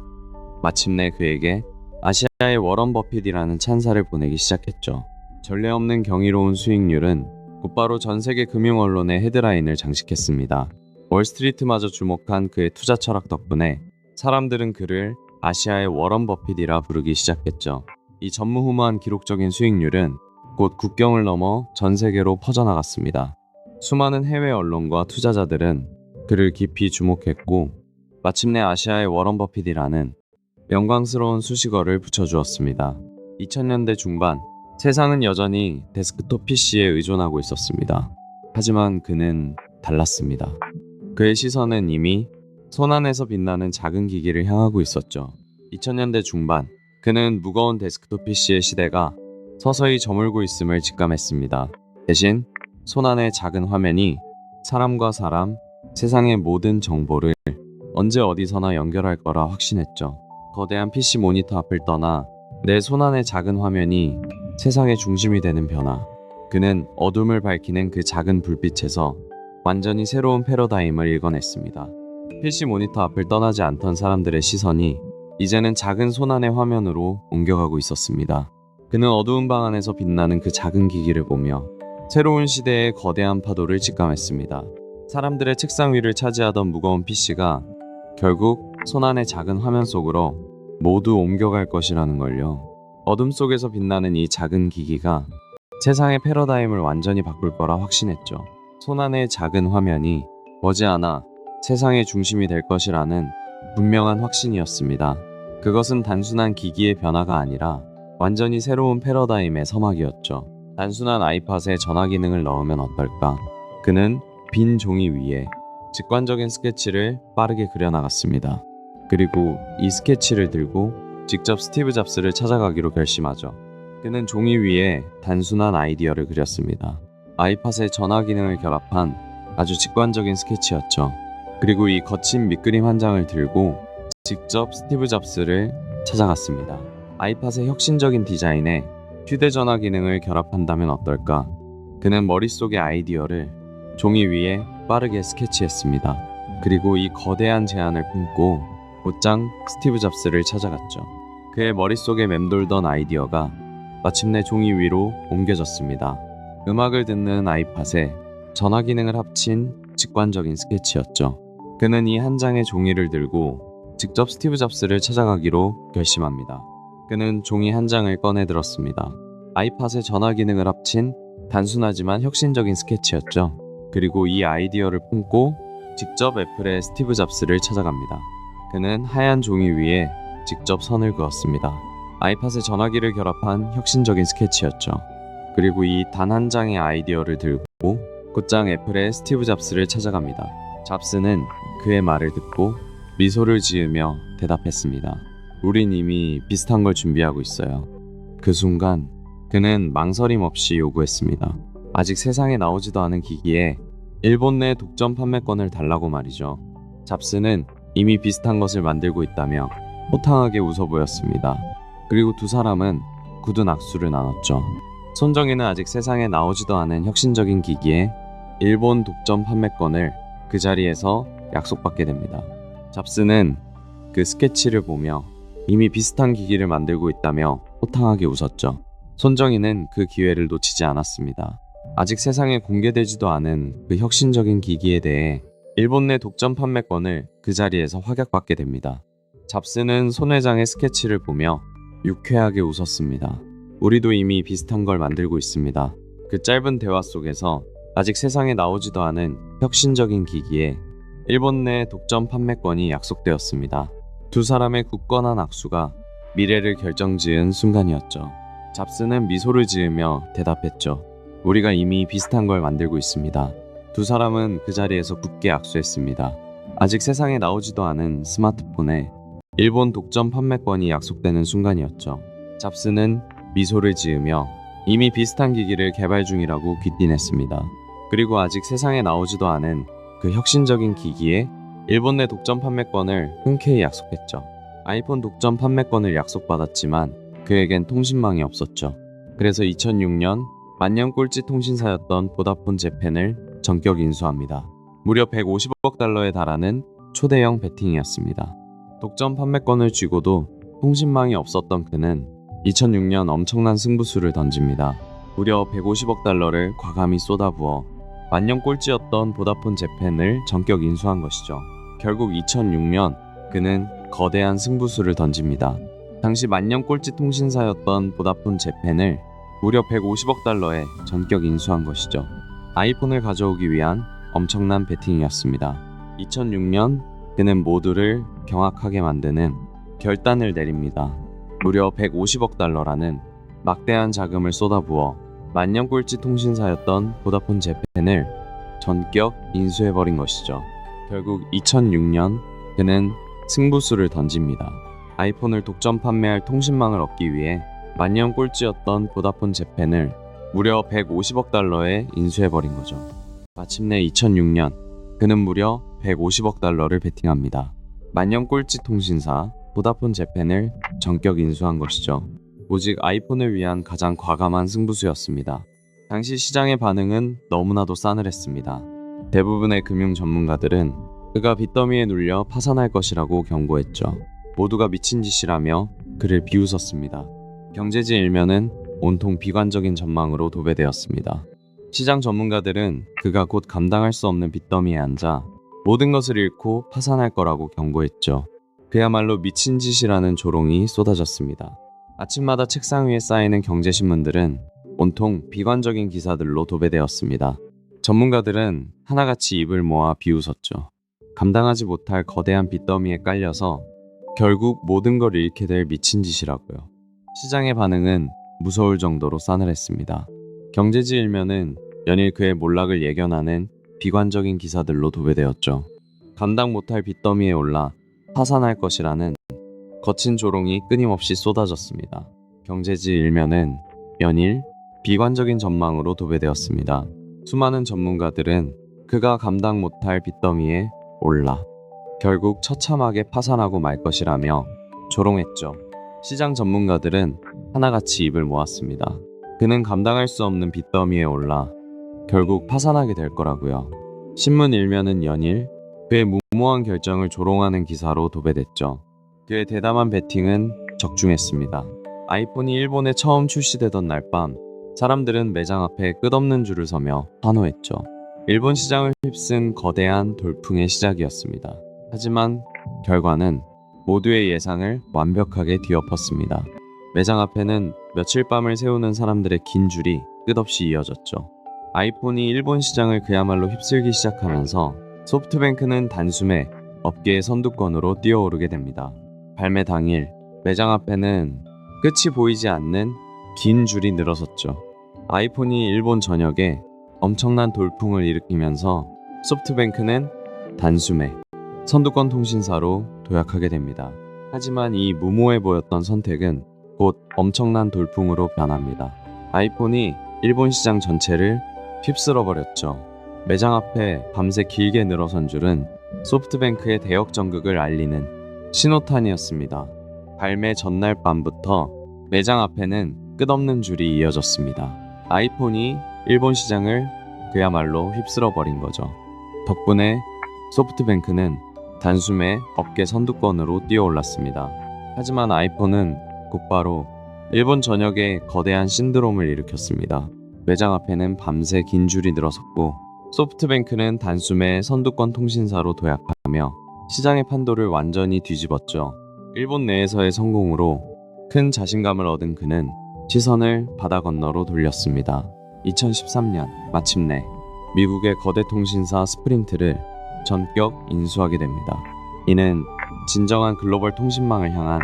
마침내 그에게 아시아의 워런 버핏이라는 찬사를 보내기 시작했죠. 전례 없는 경이로운 수익률은 곧바로 전 세계 금융 언론의 헤드라인을 장식했습니다. 월스트리트마저 주목한 그의 투자 철학 덕분에 사람들은 그를 아시아의 워런 버핏이라 부르기 시작했죠. 이 전무후무한 기록적인 수익률은 곧 국경을 넘어 전 세계로 퍼져나갔습니다. 수많은 해외 언론과 투자자들은 그를 깊이 주목했고 마침내 아시아의 워런 버핏이라는 영광스러운 수식어를 붙여주었습니다. 2000년대 중반 세상은 여전히 데스크톱 PC에 의존하고 있었습니다. 하지만 그는 달랐습니다. 그의 시선은 이미 손안에서 빛나는 작은 기기를 향하고 있었죠. 2000년대 중반 그는 무거운 데스크톱 PC의 시대가 서서히 저물고 있음을 직감했습니다. 대신 손안의 작은 화면이 사람과 사람, 세상의 모든 정보를 언제 어디서나 연결할 거라 확신했죠. 거대한 PC 모니터 앞을 떠나 내 손안의 작은 화면이 세상의 중심이 되는 변화. 그는 어둠을 밝히는 그 작은 불빛에서 완전히 새로운 패러다임을 읽어냈습니다. PC 모니터 앞을 떠나지 않던 사람들의 시선이 이제는 작은 손안의 화면으로 옮겨가고 있었습니다. 그는 어두운 방 안에서 빛나는 그 작은 기기를 보며 새로운 시대의 거대한 파도를 직감했습니다. 사람들의 책상 위를 차지하던 무거운 PC가 결국 손안의 작은 화면 속으로 모두 옮겨갈 것이라는 걸요. 어둠 속에서 빛나는 이 작은 기기가 세상의 패러다임을 완전히 바꿀 거라 확신했죠. 손안의 작은 화면이 머지않아 세상의 중심이 될 것이라는 분명한 확신이었습니다. 그것은 단순한 기기의 변화가 아니라 완전히 새로운 패러다임의 서막이었죠. 단순한 아이팟에 전화 기능을 넣으면 어떨까? 그는 빈 종이 위에 직관적인 스케치를 빠르게 그려나갔습니다. 그리고 이 스케치를 들고 직접 스티브 잡스를 찾아가기로 결심하죠. 그는 종이 위에 단순한 아이디어를 그렸습니다. 아이팟의 전화 기능을 결합한 아주 직관적인 스케치였죠. 그리고 이 거친 밑그림 한 장을 들고 직접 스티브 잡스를 찾아갔습니다. 아이팟의 혁신적인 디자인에 휴대전화 기능을 결합한다면 어떨까? 그는 머릿속의 아이디어를 종이 위에 빠르게 스케치했습니다. 그리고 이 거대한 제안을 품고 곧장 스티브 잡스를 찾아갔죠. 그의 머릿속에 맴돌던 아이디어가 마침내 종이 위로 옮겨졌습니다. 음악을 듣는 아이팟에 전화 기능을 합친 직관적인 스케치였죠. 그는 이 한 장의 종이를 들고 직접 스티브 잡스를 찾아가기로 결심합니다. 그는 종이 한 장을 꺼내 들었습니다. 아이팟에 전화 기능을 합친 단순하지만 혁신적인 스케치였죠. 그리고 이 아이디어를 품고 직접 애플의 스티브 잡스를 찾아갑니다. 그는 하얀 종이 위에 직접 선을 그었습니다. 아이팟에 전화기를 결합한 혁신적인 스케치였죠. 그리고 이 단 한 장의 아이디어를 들고 곧장 애플의 스티브 잡스를 찾아갑니다. 잡스는 그의 말을 듣고 미소를 지으며 대답했습니다. 우린 이미 비슷한 걸 준비하고 있어요. 그 순간 그는 망설임 없이 요구했습니다. 아직 세상에 나오지도 않은 기기에 일본 내 독점 판매권을 달라고 말이죠. 잡스는 이미 비슷한 것을 만들고 있다며 호탕하게 웃어 보였습니다. 그리고 두 사람은 굳은 악수를 나눴죠. 손정희는 아직 세상에 나오지도 않은 혁신적인 기기에 일본 독점 판매권을 그 자리에서 약속받게 됩니다. 잡스는 그 스케치를 보며 이미 비슷한 기기를 만들고 있다며 호탕하게 웃었죠. 손정희는 그 기회를 놓치지 않았습니다. 아직 세상에 공개되지도 않은 그 혁신적인 기기에 대해 일본 내 독점 판매권을 그 자리에서 확약받게 됩니다. 잡스는 손 회장의 스케치를 보며 유쾌하게 웃었습니다. 우리도 이미 비슷한 걸 만들고 있습니다. 그 짧은 대화 속에서 아직 세상에 나오지도 않은 혁신적인 기기에 일본 내 독점 판매권이 약속되었습니다. 두 사람의 굳건한 악수가 미래를 결정지은 순간이었죠. 잡스는 미소를 지으며 대답했죠. 우리가 이미 비슷한 걸 만들고 있습니다. 두 사람은 그 자리에서 굳게 악수했습니다. 아직 세상에 나오지도 않은 스마트폰에 일본 독점 판매권이 약속되는 순간이었죠. 잡스는 미소를 지으며 이미 비슷한 기기를 개발 중이라고 귀띔했습니다. 그리고 아직 세상에 나오지도 않은 그 혁신적인 기기에 일본 내 독점 판매권을 흔쾌히 약속했죠. 아이폰 독점 판매권을 약속받았지만 그에겐 통신망이 없었죠. 그래서 2006년 만년 꼴찌 통신사였던 보다폰 재팬을 전격 인수합니다. 무려 150억 달러에 달하는 초대형 베팅이었습니다. 독점 판매권을 쥐고도 통신망이 없었던 그는 2006년 엄청난 승부수를 던집니다. 무려 150억 달러를 과감히 쏟아부어 만년 꼴찌였던 보다폰 재팬을 전격 인수한 것이죠. 결국 2006년 그는 거대한 승부수를 던집니다. 당시 만년 꼴찌 통신사였던 보다폰 재팬을 무려 150억 달러에 전격 인수한 것이죠. 아이폰을 가져오기 위한 엄청난 베팅이었습니다. 2006년 그는 모두를 경악하게 만드는 결단을 내립니다. 무려 150억 달러라는 막대한 자금을 쏟아부어 만년 꼴찌 통신사였던 보다폰 재팬을 전격 인수해버린 것이죠. 결국 2006년 그는 승부수를 던집니다. 아이폰을 독점 판매할 통신망을 얻기 위해 만년 꼴찌였던 보다폰 재팬을 무려 150억 달러에 인수해버린 거죠. 마침내 2006년 그는 무려 150억 달러를 베팅합니다. 만년 꼴찌 통신사 보다폰 재팬을 전격 인수한 것이죠. 오직 아이폰을 위한 가장 과감한 승부수였습니다. 당시 시장의 반응은 너무나도 싸늘했습니다. 대부분의 금융 전문가들은 그가 빚더미에 눌려 파산할 것이라고 경고했죠. 모두가 미친 짓이라며 그를 비웃었습니다. 경제지 일면은 온통 비관적인 전망으로 도배되었습니다. 시장 전문가들은 그가 곧 감당할 수 없는 빚더미에 앉아 모든 것을 잃고 파산할 거라고 경고했죠. 그야말로 미친 짓이라는 조롱이 쏟아졌습니다. 아침마다 책상 위에 쌓이는 경제신문들은 온통 비관적인 기사들로 도배되었습니다. 전문가들은 하나같이 입을 모아 비웃었죠. 감당하지 못할 거대한 빚더미에 깔려서 결국 모든 걸 잃게 될 미친 짓이라고요. 시장의 반응은 무서울 정도로 싸늘했습니다. 경제지 일면은 연일 그의 몰락을 예견하는 비관적인 기사들로 도배되었죠. 감당 못할 빚더미에 올라 파산할 것이라는 거친 조롱이 끊임없이 쏟아졌습니다. 경제지 일면은 연일 비관적인 전망으로 도배되었습니다. 수많은 전문가들은 그가 감당 못할 빚더미에 올라 결국 처참하게 파산하고 말 것이라며 조롱했죠. 시장 전문가들은 하나같이 입을 모았습니다. 그는 감당할 수 없는 빚더미에 올라 결국 파산하게 될 거라고요. 신문 일면은 연일 그의 무모한 결정을 조롱하는 기사로 도배됐죠. 그의 대담한 베팅은 적중했습니다. 아이폰이 일본에 처음 출시되던 날 밤 사람들은 매장 앞에 끝없는 줄을 서며 환호했죠. 일본 시장을 휩쓴 거대한 돌풍의 시작이었습니다. 하지만 결과는 모두의 예상을 완벽하게 뒤엎었습니다. 매장 앞에는 며칠 밤을 새우는 사람들의 긴 줄이 끝없이 이어졌죠. 아이폰이 일본 시장을 그야말로 휩쓸기 시작하면서 소프트뱅크는 단숨에 업계의 선두권으로 뛰어오르게 됩니다. 발매 당일 매장 앞에는 끝이 보이지 않는 긴 줄이 늘어섰죠. 아이폰이 일본 전역에 엄청난 돌풍을 일으키면서 소프트뱅크는 단숨에 선두권 통신사로 도약하게 됩니다. 하지만 이 무모해 보였던 선택은 곧 엄청난 돌풍으로 변합니다. 아이폰이 일본 시장 전체를 휩쓸어 버렸죠. 매장 앞에 밤새 길게 늘어선 줄은 소프트뱅크의 대역 전극을 알리는 신호탄이었습니다. 발매 전날 밤부터 매장 앞에는 끝없는 줄이 이어졌습니다. 아이폰이 일본 시장을 그야말로 휩쓸어 버린 거죠. 덕분에 소프트뱅크는 단숨에 업계 선두권으로 뛰어올랐습니다. 하지만 아이폰은 곧바로 일본 전역에 거대한 신드롬을 일으켰습니다. 매장 앞에는 밤새 긴 줄이 늘어섰고 소프트뱅크는 단숨에 선두권 통신사로 도약하며 시장의 판도를 완전히 뒤집었죠. 일본 내에서의 성공으로 큰 자신감을 얻은 그는 시선을 바다 건너로 돌렸습니다. 2013년 마침내 미국의 거대 통신사 스프린트를 전격 인수하게 됩니다. 이는 진정한 글로벌 통신망을 향한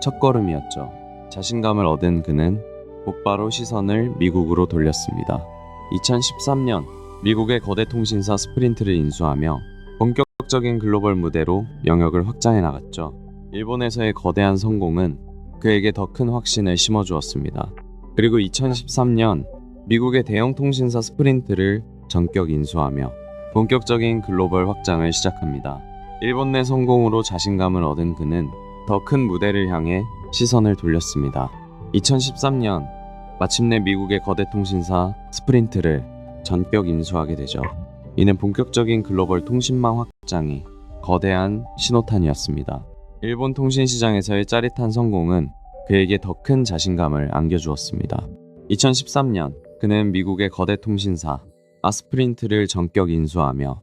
첫걸음이었죠. 자신감을 얻은 그는 곧바로 시선을 미국으로 돌렸습니다. 2013년 미국의 거대 통신사 스프린트를 인수하며 본격적인 글로벌 무대로 영역을 확장해 나갔죠. 일본에서의 거대한 성공은 그에게 더 큰 확신을 심어주었습니다. 그리고 2013년 미국의 대형 통신사 스프린트를 전격 인수하며 본격적인 글로벌 확장을 시작합니다. 일본 내 성공으로 자신감을 얻은 그는 더 큰 무대를 향해 시선을 돌렸습니다. 2013년 마침내 미국의 거대 통신사 스프린트를 전격 인수하게 되죠. 이는 본격적인 글로벌 통신망 확장이 거대한 신호탄이었습니다. 일본 통신 시장에서의 짜릿한 성공은 그에게 더 큰 자신감을 안겨주었습니다. 2013년 그는 미국의 거대 통신사 아스프린트를 전격 인수하며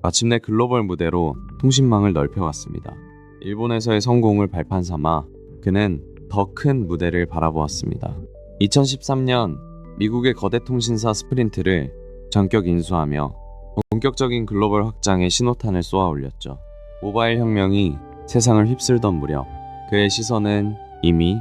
마침내 글로벌 무대로 통신망을 넓혀갔습니다. 일본에서의 성공을 발판 삼아 그는 더 큰 무대를 바라보았습니다. 2013년 미국의 거대 통신사 스프린트를 전격 인수하며 본격적인 글로벌 확장의 신호탄을 쏘아 올렸죠. 모바일 혁명이 세상을 휩쓸던 무렵 그의 시선은 이미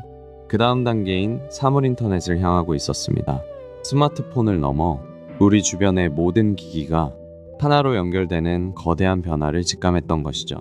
그 다음 단계인 사물 인터넷을 향하고 있었습니다. 스마트폰을 넘어 우리 주변의 모든 기기가 하나로 연결되는 거대한 변화를 직감했던 것이죠.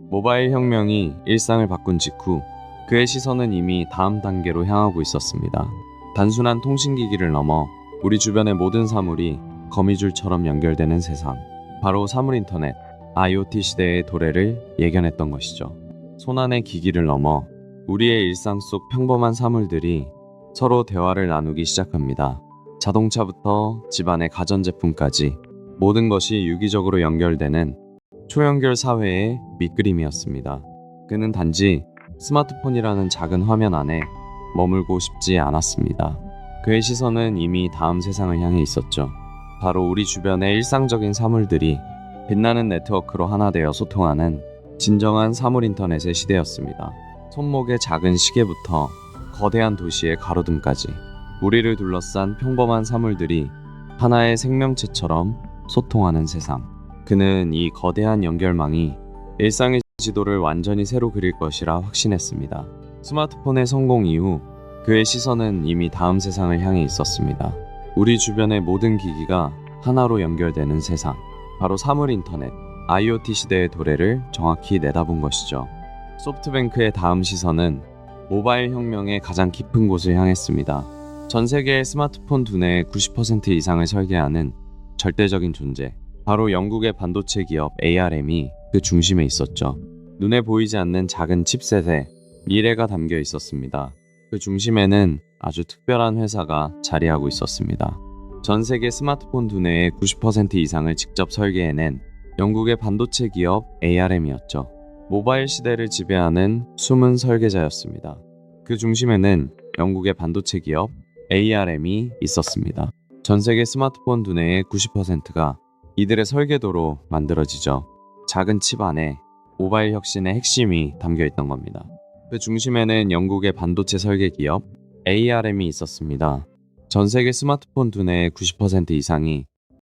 모바일 혁명이 일상을 바꾼 직후 그의 시선은 이미 다음 단계로 향하고 있었습니다. 단순한 통신기기를 넘어 우리 주변의 모든 사물이 거미줄처럼 연결되는 세상. 바로 사물 인터넷, IoT 시대의 도래를 예견했던 것이죠. 손안의 기기를 넘어 우리의 일상 속 평범한 사물들이 서로 대화를 나누기 시작합니다. 자동차부터 집안의 가전제품까지 모든 것이 유기적으로 연결되는 초연결 사회의 밑그림이었습니다. 그는 단지 스마트폰이라는 작은 화면 안에 머물고 싶지 않았습니다. 그의 시선은 이미 다음 세상을 향해 있었죠. 바로 우리 주변의 일상적인 사물들이 빛나는 네트워크로 하나 되어 소통하는 진정한 사물 인터넷의 시대였습니다. 손목의 작은 시계부터 거대한 도시의 가로등까지 우리를 둘러싼 평범한 사물들이 하나의 생명체처럼 소통하는 세상. 그는 이 거대한 연결망이 일상의 지도를 완전히 새로 그릴 것이라 확신했습니다. 스마트폰의 성공 이후 그의 시선은 이미 다음 세상을 향해 있었습니다. 우리 주변의 모든 기기가 하나로 연결되는 세상. 바로 사물 인터넷, IoT 시대의 도래를 정확히 내다본 것이죠. 소프트뱅크의 다음 시선은 모바일 혁명의 가장 깊은 곳을 향했습니다. 전 세계의 스마트폰 두뇌의 90% 이상을 설계하는 절대적인 존재. 바로 영국의 반도체 기업 ARM이 그 중심에 있었죠. 눈에 보이지 않는 작은 칩셋에 미래가 담겨 있었습니다. 그 중심에는 아주 특별한 회사가 자리하고 있었습니다. 전 세계 스마트폰 두뇌의 90% 이상을 직접 설계해낸 영국의 반도체 기업 ARM이었죠. 모바일 시대를 지배하는 숨은 설계자였습니다. 그 중심에는 영국의 반도체 기업 ARM이 있었습니다. 전 세계 스마트폰 두뇌의 90%가 이들의 설계도로 만들어지죠. 작은 칩 안에 모바일 혁신의 핵심이 담겨 있던 겁니다. 그 중심에는 영국의 반도체 설계 기업 ARM이 있었습니다. 전 세계 스마트폰 두뇌의 90% 이상이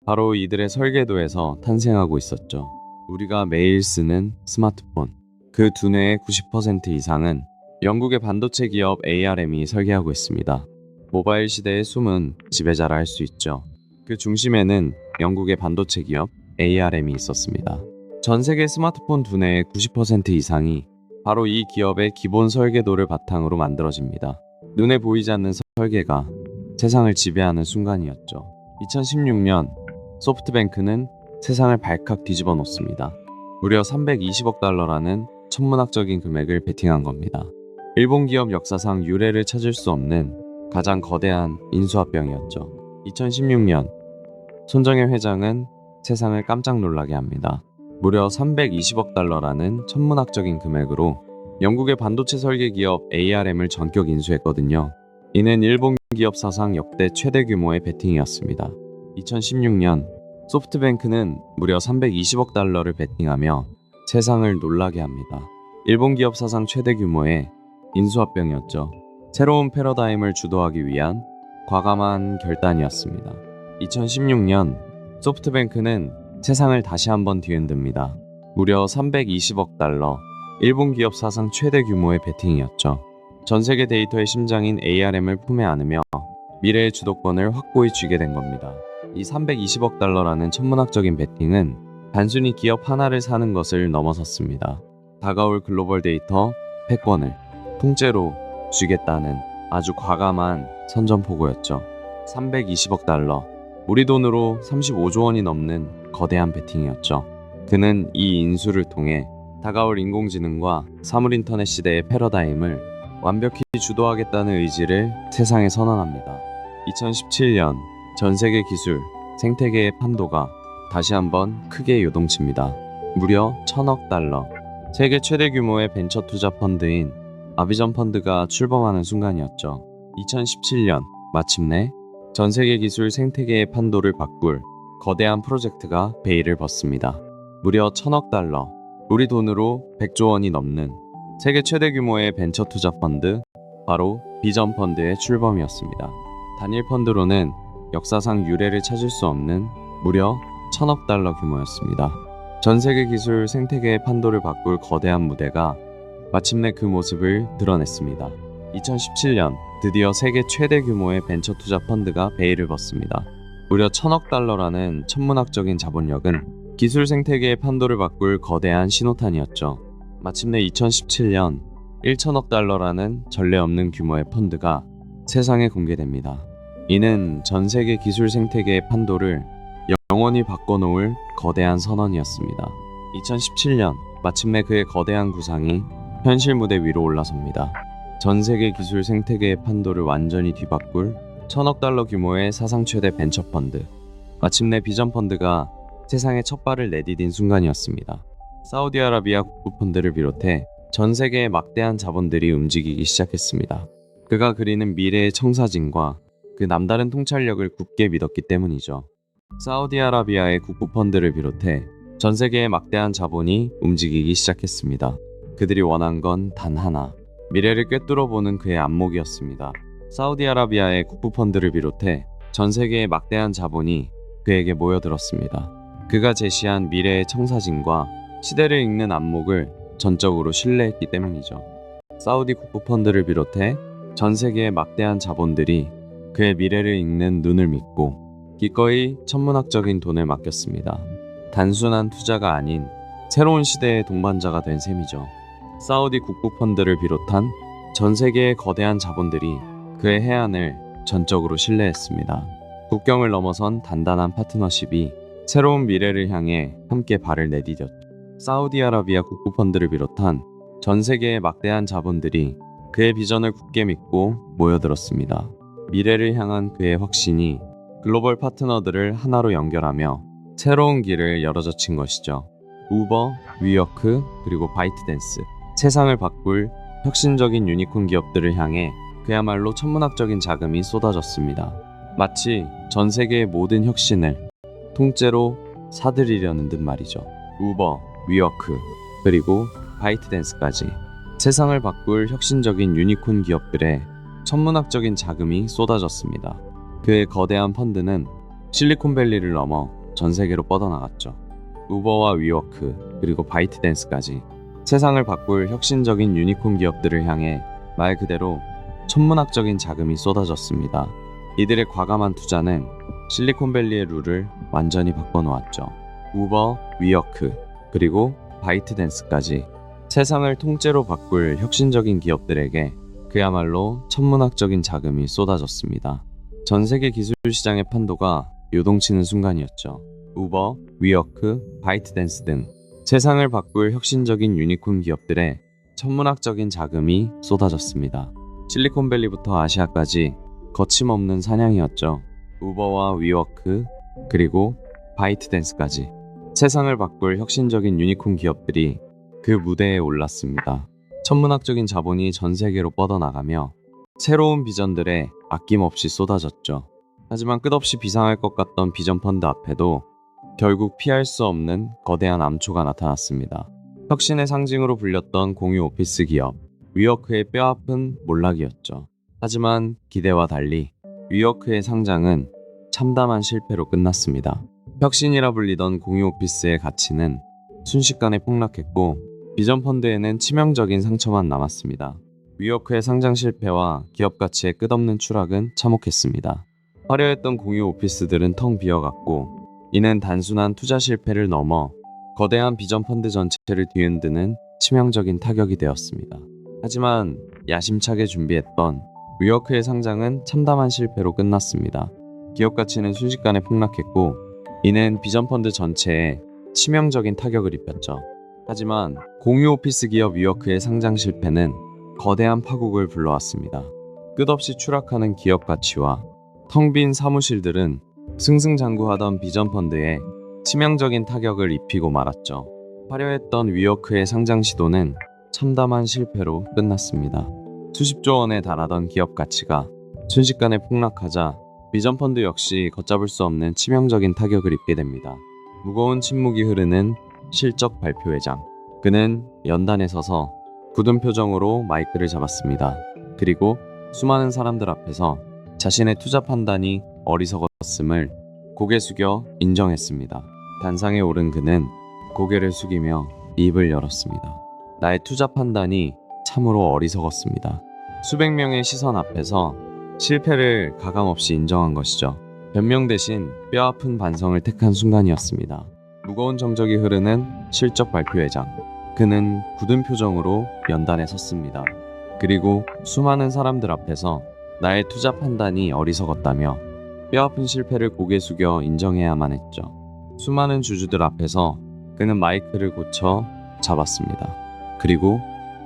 바로 이들의 설계도에서 탄생하고 있었죠. 우리가 매일 쓰는 스마트폰, 그 두뇌의 90% 이상은 영국의 반도체 기업 ARM이 설계하고 있습니다. 모바일 시대의 숨은 지배자라 할 수 있죠. 그 중심에는 영국의 반도체 기업 ARM이 있었습니다. 전 세계 스마트폰 두뇌의 90% 이상이 바로 이 기업의 기본 설계도를 바탕으로 만들어집니다. 눈에 보이지 않는 설계가 세상을 지배하는 순간이었죠. 2016년 소프트뱅크는 세상을 발칵 뒤집어 놓습니다. 무려 320억 달러라는 천문학적인 금액을 베팅한 겁니다. 일본 기업 역사상 유례를 찾을 수 없는 가장 거대한 인수합병이었죠. 2016년 손정혜 회장은 세상을 깜짝 놀라게 합니다. 무려 320억 달러라는 천문학적인 금액으로 영국의 반도체 설계 기업 ARM을 전격 인수했거든요. 이는 일본 기업 사상 역대 최대 규모의 베팅이었습니다. 2016년 소프트뱅크는 무려 320억 달러를 베팅하며 세상을 놀라게 합니다. 일본 기업 사상 최대 규모의 인수합병이었죠. 새로운 패러다임을 주도하기 위한 과감한 결단이었습니다. 2016년 소프트뱅크는 세상을 다시 한번 뒤흔듭니다. 무려 320억 달러, 일본 기업 사상 최대 규모의 베팅이었죠. 전 세계 데이터의 심장인 ARM을 품에 안으며 미래의 주도권을 확고히 쥐게 된 겁니다. 이 320억 달러라는 천문학적인 베팅은 단순히 기업 하나를 사는 것을 넘어섰습니다. 다가올 글로벌 데이터 패권을 통째로 쥐겠다는 아주 과감한 선전포고였죠. 320억 달러, 우리 돈으로 35조 원이 넘는 거대한 베팅이었죠. 그는 이 인수를 통해 다가올 인공지능과 사물인터넷 시대의 패러다임을 완벽히 주도하겠다는 의지를 세상에 선언합니다. 2017년 전 세계 기술, 생태계의 판도가 다시 한번 크게 요동칩니다. 무려 1000억 달러. 세계 최대 규모의 벤처 투자 펀드인 아비전 펀드가 출범하는 순간이었죠. 2017년 마침내 전 세계 기술 생태계의 판도를 바꿀 거대한 프로젝트가 베일을 벗습니다. 무려 1000억 달러, 우리 돈으로 100조 원이 넘는 세계 최대 규모의 벤처 투자 펀드, 바로 비전 펀드의 출범이었습니다. 단일 펀드로는 역사상 유례를 찾을 수 없는 무려 1000억 달러 규모였습니다. 전 세계 기술 생태계의 판도를 바꿀 거대한 무대가 마침내 그 모습을 드러냈습니다. 2017년 드디어 세계 최대 규모의 벤처 투자 펀드가 베일을 벗습니다. 무려 1000억 달러라는 천문학적인 자본력은 기술 생태계의 판도를 바꿀 거대한 신호탄이었죠. 마침내 2017년 1000억 달러라는 전례 없는 규모의 펀드가 세상에 공개됩니다. 이는 전 세계 기술 생태계의 판도를 영원히 바꿔놓을 거대한 선언이었습니다. 2017년 마침내 그의 거대한 구상이 현실 무대 위로 올라섭니다. 전 세계 기술 생태계의 판도를 완전히 뒤바꿀 1000억 달러 규모의 사상 최대 벤처 펀드. 마침내 비전 펀드가 세상에 첫 발을 내디딘 순간이었습니다. 사우디아라비아 국부 펀드를 비롯해 전 세계의 막대한 자본들이 움직이기 시작했습니다. 그가 그리는 미래의 청사진과 그 남다른 통찰력을 굳게 믿었기 때문이죠. 사우디아라비아의 국부 펀드를 비롯해 전 세계의 막대한 자본이 움직이기 시작했습니다. 그들이 원한 건 단 하나, 미래를 꿰뚫어보는 그의 안목이었습니다. 사우디아라비아의 국부 펀드를 비롯해 전 세계의 막대한 자본이 그에게 모여들었습니다. 그가 제시한 미래의 청사진과 시대를 읽는 안목을 전적으로 신뢰했기 때문이죠. 사우디 국부 펀드를 비롯해 전 세계의 막대한 자본들이 그의 미래를 읽는 눈을 믿고 기꺼이 천문학적인 돈을 맡겼습니다. 단순한 투자가 아닌 새로운 시대의 동반자가 된 셈이죠. 사우디 국부 펀드를 비롯한 전 세계의 거대한 자본들이 그의 해안을 전적으로 신뢰했습니다. 국경을 넘어선 단단한 파트너십이 새로운 미래를 향해 함께 발을 내디뎠죠. 사우디아라비아 국부 펀드를 비롯한 전 세계의 막대한 자본들이 그의 비전을 굳게 믿고 모여들었습니다. 미래를 향한 그의 확신이 글로벌 파트너들을 하나로 연결하며 새로운 길을 열어젖힌 것이죠. 우버, 위워크, 그리고 바이트댄스. 세상을 바꿀 혁신적인 유니콘 기업들을 향해 그야말로 천문학적인 자금이 쏟아졌습니다. 마치 전 세계의 모든 혁신을 통째로 사들이려는 듯 말이죠. 우버, 위워크, 그리고 바이트댄스까지 세상을 바꿀 혁신적인 유니콘 기업들의 천문학적인 자금이 쏟아졌습니다. 그의 거대한 펀드는 실리콘밸리를 넘어 전 세계로 뻗어나갔죠. 우버와 위워크, 그리고 바이트댄스까지 세상을 바꿀 혁신적인 유니콘 기업들을 향해 말 그대로 천문학적인 자금이 쏟아졌습니다. 이들의 과감한 투자는 실리콘밸리의 룰을 완전히 바꿔놓았죠. 우버, 위워크, 그리고 바이트댄스까지 세상을 통째로 바꿀 혁신적인 기업들에게 그야말로 천문학적인 자금이 쏟아졌습니다. 전 세계 기술 시장의 판도가 요동치는 순간이었죠. 우버, 위워크, 바이트댄스 등 세상을 바꿀 혁신적인 유니콘 기업들의 천문학적인 자금이 쏟아졌습니다. 실리콘밸리부터 아시아까지 거침없는 사냥이었죠. 우버와 위워크, 그리고 바이트댄스까지 세상을 바꿀 혁신적인 유니콘 기업들이 그 무대에 올랐습니다. 천문학적인 자본이 전 세계로 뻗어나가며 새로운 비전들에 아낌없이 쏟아졌죠. 하지만 끝없이 비상할 것 같던 비전 펀드 앞에도 결국 피할 수 없는 거대한 암초가 나타났습니다. 혁신의 상징으로 불렸던 공유 오피스 기업, 위워크의 뼈아픈 몰락이었죠. 하지만 기대와 달리 위워크의 상장은 참담한 실패로 끝났습니다. 혁신이라 불리던 공유 오피스의 가치는 순식간에 폭락했고 비전 펀드에는 치명적인 상처만 남았습니다. 위워크의 상장 실패와 기업 가치의 끝없는 추락은 참혹했습니다. 화려했던 공유 오피스들은 텅 비어갔고 이는 단순한 투자 실패를 넘어 거대한 비전 펀드 전체를 뒤흔드는 치명적인 타격이 되었습니다. 하지만 야심차게 준비했던 위워크의 상장은 참담한 실패로 끝났습니다. 기업 가치는 순식간에 폭락했고 이는 비전 펀드 전체에 치명적인 타격을 입혔죠. 하지만 공유 오피스 기업 위워크의 상장 실패는 거대한 파국을 불러왔습니다. 끝없이 추락하는 기업 가치와 텅 빈 사무실들은 승승장구하던 비전 펀드에 치명적인 타격을 입히고 말았죠. 화려했던 위워크의 상장 시도는 참담한 실패로 끝났습니다. 수십조 원에 달하던 기업 가치가 순식간에 폭락하자 비전 펀드 역시 걷잡을 수 없는 치명적인 타격을 입게 됩니다. 무거운 침묵이 흐르는 실적 발표 회장. 그는 연단에 서서 굳은 표정으로 마이크를 잡았습니다. 그리고 수많은 사람들 앞에서 자신의 투자 판단이 어리석었음을 고개 숙여 인정했습니다. 단상에 오른 그는 고개를 숙이며 입을 열었습니다. 나의 투자 판단이 참으로 어리석었습니다. 수백 명의 시선 앞에서 실패를 가감없이 인정한 것이죠. 변명 대신 뼈아픈 반성을 택한 순간이었습니다. 무거운 정적이 흐르는 실적 발표회장. 그는 굳은 표정으로 연단에 섰습니다. 그리고 수많은 사람들 앞에서 나의 투자 판단이 어리석었다며 뼈아픈 실패를 고개 숙여 인정해야만 했죠. 수많은 주주들 앞에서 그는 마이크를 고쳐 잡았습니다. 그리고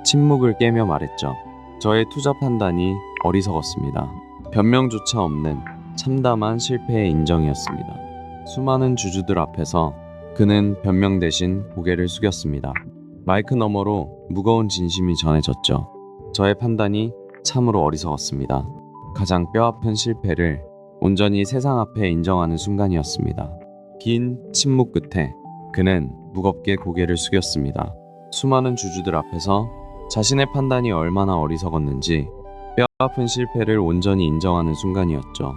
침묵을 깨며 말했죠. 저의 투자 판단이 어리석었습니다. 변명조차 없는 참담한 실패의 인정이었습니다. 수많은 주주들 앞에서 그는 변명 대신 고개를 숙였습니다. 마이크 너머로 무거운 진심이 전해졌죠. 저의 판단이 참으로 어리석었습니다. 가장 뼈아픈 실패를 온전히 세상 앞에 인정하는 순간이었습니다. 긴 침묵 끝에 그는 무겁게 고개를 숙였습니다. 수많은 주주들 앞에서 자신의 판단이 얼마나 어리석었는지 뼈아픈 실패를 온전히 인정하는 순간이었죠.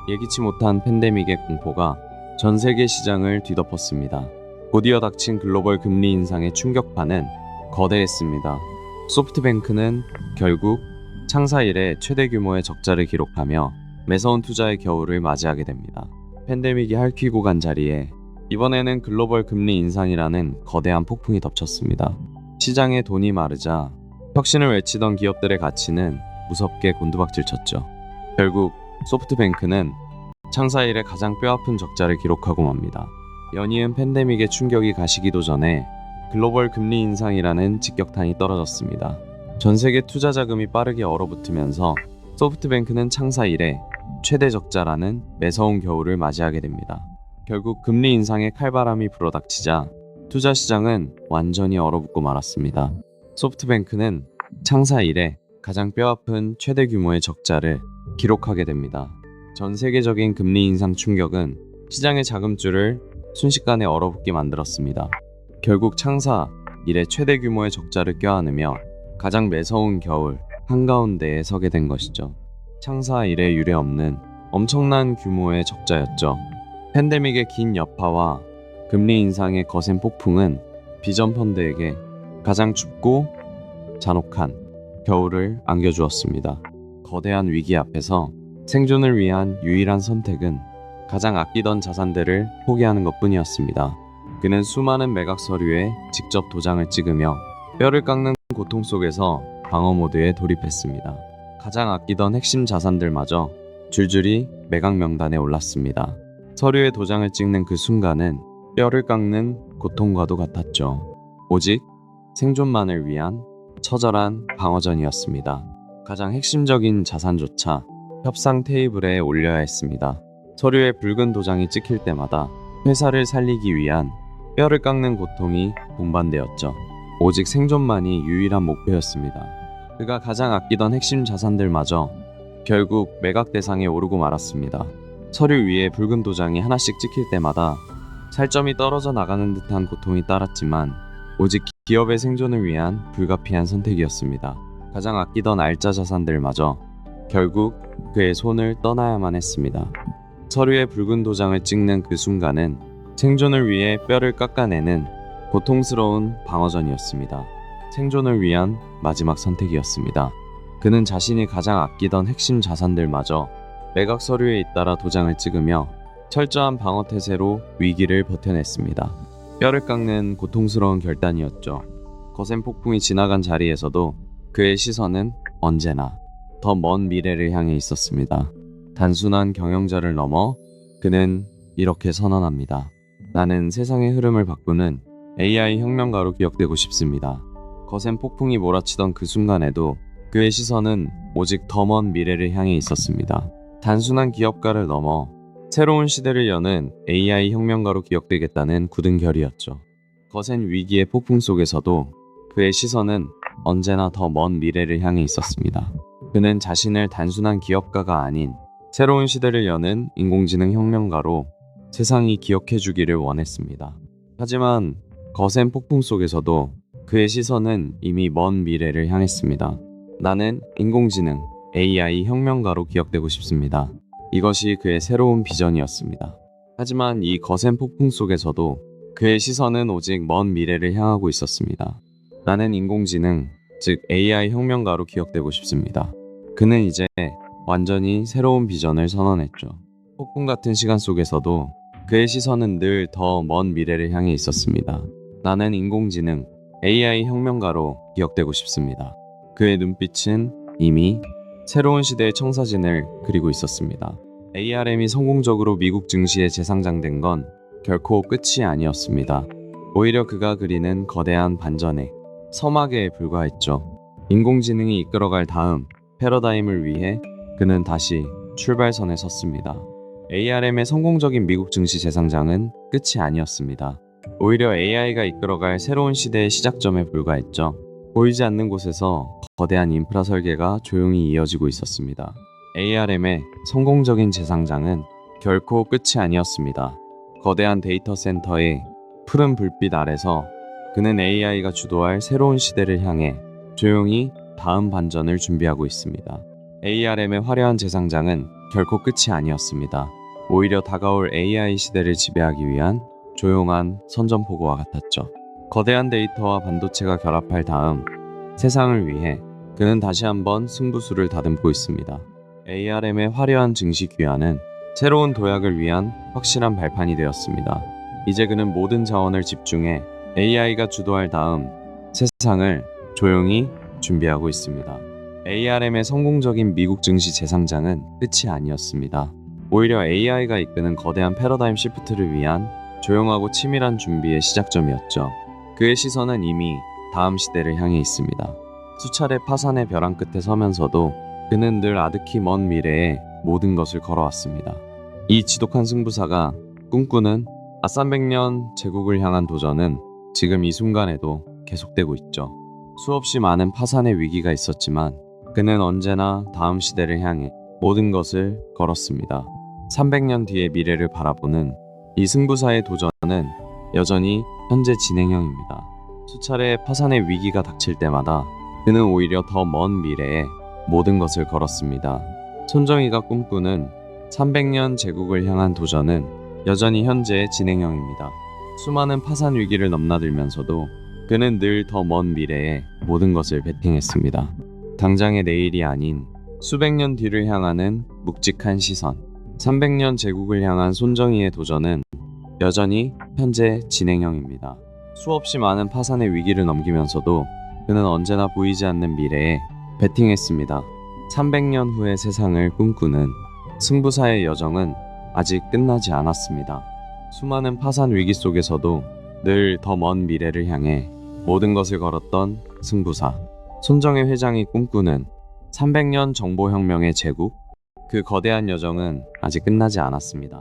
예기치 못한 팬데믹의 공포가 전 세계 시장을 뒤덮었습니다. 곧이어 닥친 글로벌 금리 인상의 충격파는 거대했습니다. 소프트뱅크는 결국 창사 이래 최대 규모의 적자를 기록하며 매서운 투자의 겨울을 맞이하게 됩니다. 팬데믹이 핥히고 간 자리에 이번에는 글로벌 금리 인상이라는 거대한 폭풍이 덮쳤습니다. 시장에 돈이 마르자 혁신을 외치던 기업들의 가치는 무섭게 곤두박질 쳤죠. 결국 소프트뱅크는 창사 이래 가장 뼈아픈 적자를 기록하고 맙니다. 연이은 팬데믹의 충격이 가시기도 전에 글로벌 금리 인상이라는 직격탄이 떨어졌습니다. 전 세계 투자 자금이 빠르게 얼어붙으면서 소프트뱅크는 창사 이래 최대 적자라는 매서운 겨울을 맞이하게 됩니다. 결국 금리 인상의 칼바람이 불어닥치자 투자 시장은 완전히 얼어붙고 말았습니다. 소프트뱅크는 창사 이래 가장 뼈아픈 최대 규모의 적자를 기록하게 됩니다. 전 세계적인 금리 인상 충격은 시장의 자금줄을 순식간에 얼어붙게 만들었습니다. 결국 창사 이래 최대 규모의 적자를 껴안으며 가장 매서운 겨울 한가운데에 서게 된 것이죠. 창사 이래 유례없는 엄청난 규모의 적자였죠. 팬데믹의 긴 여파와 금리 인상의 거센 폭풍은 비전 펀드에게 가장 춥고 잔혹한 겨울을 안겨주었습니다. 거대한 위기 앞에서 생존을 위한 유일한 선택은 가장 아끼던 자산들을 포기하는 것뿐이었습니다. 그는 수많은 매각 서류에 직접 도장을 찍으며 뼈를 깎는 고통 속에서 방어 모드에 돌입했습니다. 가장 아끼던 핵심 자산들마저 줄줄이 매각 명단에 올랐습니다. 서류에 도장을 찍는 그 순간은 뼈를 깎는 고통과도 같았죠. 오직 생존만을 위한 처절한 방어전이었습니다. 가장 핵심적인 자산조차 협상 테이블에 올려야 했습니다. 서류에 붉은 도장이 찍힐 때마다 회사를 살리기 위한 뼈를 깎는 고통이 동반되었죠. 오직 생존만이 유일한 목표였습니다. 그가 가장 아끼던 핵심 자산들마저 결국 매각 대상에 오르고 말았습니다. 서류 위에 붉은 도장이 하나씩 찍힐 때마다 살점이 떨어져 나가는 듯한 고통이 따랐지만 오직 기업의 생존을 위한 불가피한 선택이었습니다. 가장 아끼던 알짜 자산들마저 결국 그의 손을 떠나야만 했습니다. 서류에 붉은 도장을 찍는 그 순간은 생존을 위해 뼈를 깎아내는 고통스러운 방어전이었습니다. 생존을 위한 마지막 선택이었습니다. 그는 자신이 가장 아끼던 핵심 자산들마저 매각 서류에 잇따라 도장을 찍으며 철저한 방어 태세로 위기를 버텨냈습니다. 뼈를 깎는 고통스러운 결단이었죠. 거센 폭풍이 지나간 자리에서도 그의 시선은 언제나 더 먼 미래를 향해 있었습니다. 단순한 경영자를 넘어 그는 이렇게 선언합니다. 나는 세상의 흐름을 바꾸는 AI 혁명가로 기억되고 싶습니다. 거센 폭풍이 몰아치던 그 순간에도 그의 시선은 오직 더 먼 미래를 향해 있었습니다. 단순한 기업가를 넘어 새로운 시대를 여는 AI 혁명가로 기억되겠다는 굳은 결의였죠. 거센 위기의 폭풍 속에서도 그의 시선은 언제나 더 먼 미래를 향해 있었습니다. 그는 자신을 단순한 기업가가 아닌 새로운 시대를 여는 인공지능 혁명가로 세상이 기억해 주기를 원했습니다. 하지만 거센 폭풍 속에서도 그의 시선은 이미 먼 미래를 향했습니다. 나는 인공지능 AI 혁명가로 기억되고 싶습니다. 이것이 그의 새로운 비전이었습니다. 하지만 이 거센 폭풍 속에서도 그의 시선은 오직 먼 미래를 향하고 있었습니다. 나는 인공지능, 즉 AI 혁명가로 기억되고 싶습니다. 그는 이제 완전히 새로운 비전을 선언했죠. 폭풍 같은 시간 속에서도 그의 시선은 늘 더 먼 미래를 향해 있었습니다. 나는 인공지능, AI 혁명가로 기억되고 싶습니다. 그의 눈빛은 이미 새로운 시대의 청사진을 그리고 있었습니다. ARM이 성공적으로 미국 증시에 재상장된 건 결코 끝이 아니었습니다. 오히려 그가 그리는 거대한 반전의 서막에 불과했죠. 인공지능이 이끌어갈 다음 패러다임을 위해 그는 다시 출발선에 섰습니다. ARM의 성공적인 미국 증시 재상장은 끝이 아니었습니다. 오히려 AI가 이끌어갈 새로운 시대의 시작점에 불과했죠. 보이지 않는 곳에서 거대한 인프라 설계가 조용히 이어지고 있었습니다. ARM의 성공적인 재상장은 결코 끝이 아니었습니다. 거대한 데이터 센터의 푸른 불빛 아래서 그는 AI가 주도할 새로운 시대를 향해 조용히 다음 반전을 준비하고 있습니다. ARM의 화려한 재상장은 결코 끝이 아니었습니다. 오히려 다가올 AI 시대를 지배하기 위한 조용한 선전포고와 같았죠. 거대한 데이터와 반도체가 결합할 다음 세상을 위해 그는 다시 한번 승부수를 다듬고 있습니다. ARM의 화려한 증시 귀환은 새로운 도약을 위한 확실한 발판이 되었습니다. 이제 그는 모든 자원을 집중해 AI가 주도할 다음 세상을 조용히 준비하고 있습니다. ARM의 성공적인 미국 증시 재상장은 끝이 아니었습니다. 오히려 AI가 이끄는 거대한 패러다임 시프트를 위한 조용하고 치밀한 준비의 시작점이었죠. 그의 시선은 이미 다음 시대를 향해 있습니다. 수차례 파산의 벼랑 끝에 서면서도 그는 늘 아득히 먼 미래에 모든 것을 걸어왔습니다. 이 지독한 승부사가 꿈꾸는 300년 제국을 향한 도전은 지금 이 순간에도 계속되고 있죠. 수없이 많은 파산의 위기가 있었지만 그는 언제나 다음 시대를 향해 모든 것을 걸었습니다. 300년 뒤의 미래를 바라보는 이 승부사의 도전은 여전히 현재 진행형입니다. 수차례 파산의 위기가 닥칠 때마다 그는 오히려 더 먼 미래에 모든 것을 걸었습니다. 손정희가 꿈꾸는 300년 제국을 향한 도전은 여전히 현재의 진행형입니다. 수많은 파산 위기를 넘나들면서도 그는 늘 더 먼 미래에 모든 것을 베팅했습니다. 당장의 내일이 아닌 수백 년 뒤를 향하는 묵직한 시선. 300년 제국을 향한 손정희의 도전은 여전히 현재 진행형입니다. 수없이 많은 파산의 위기를 넘기면서도 그는 언제나 보이지 않는 미래에 베팅했습니다. 300년 후의 세상을 꿈꾸는 승부사의 여정은 아직 끝나지 않았습니다. 수많은 파산 위기 속에서도 늘 더 먼 미래를 향해 모든 것을 걸었던 승부사. 손정혜 회장이 꿈꾸는 300년 정보혁명의 제국. 그 거대한 여정은 아직 끝나지 않았습니다.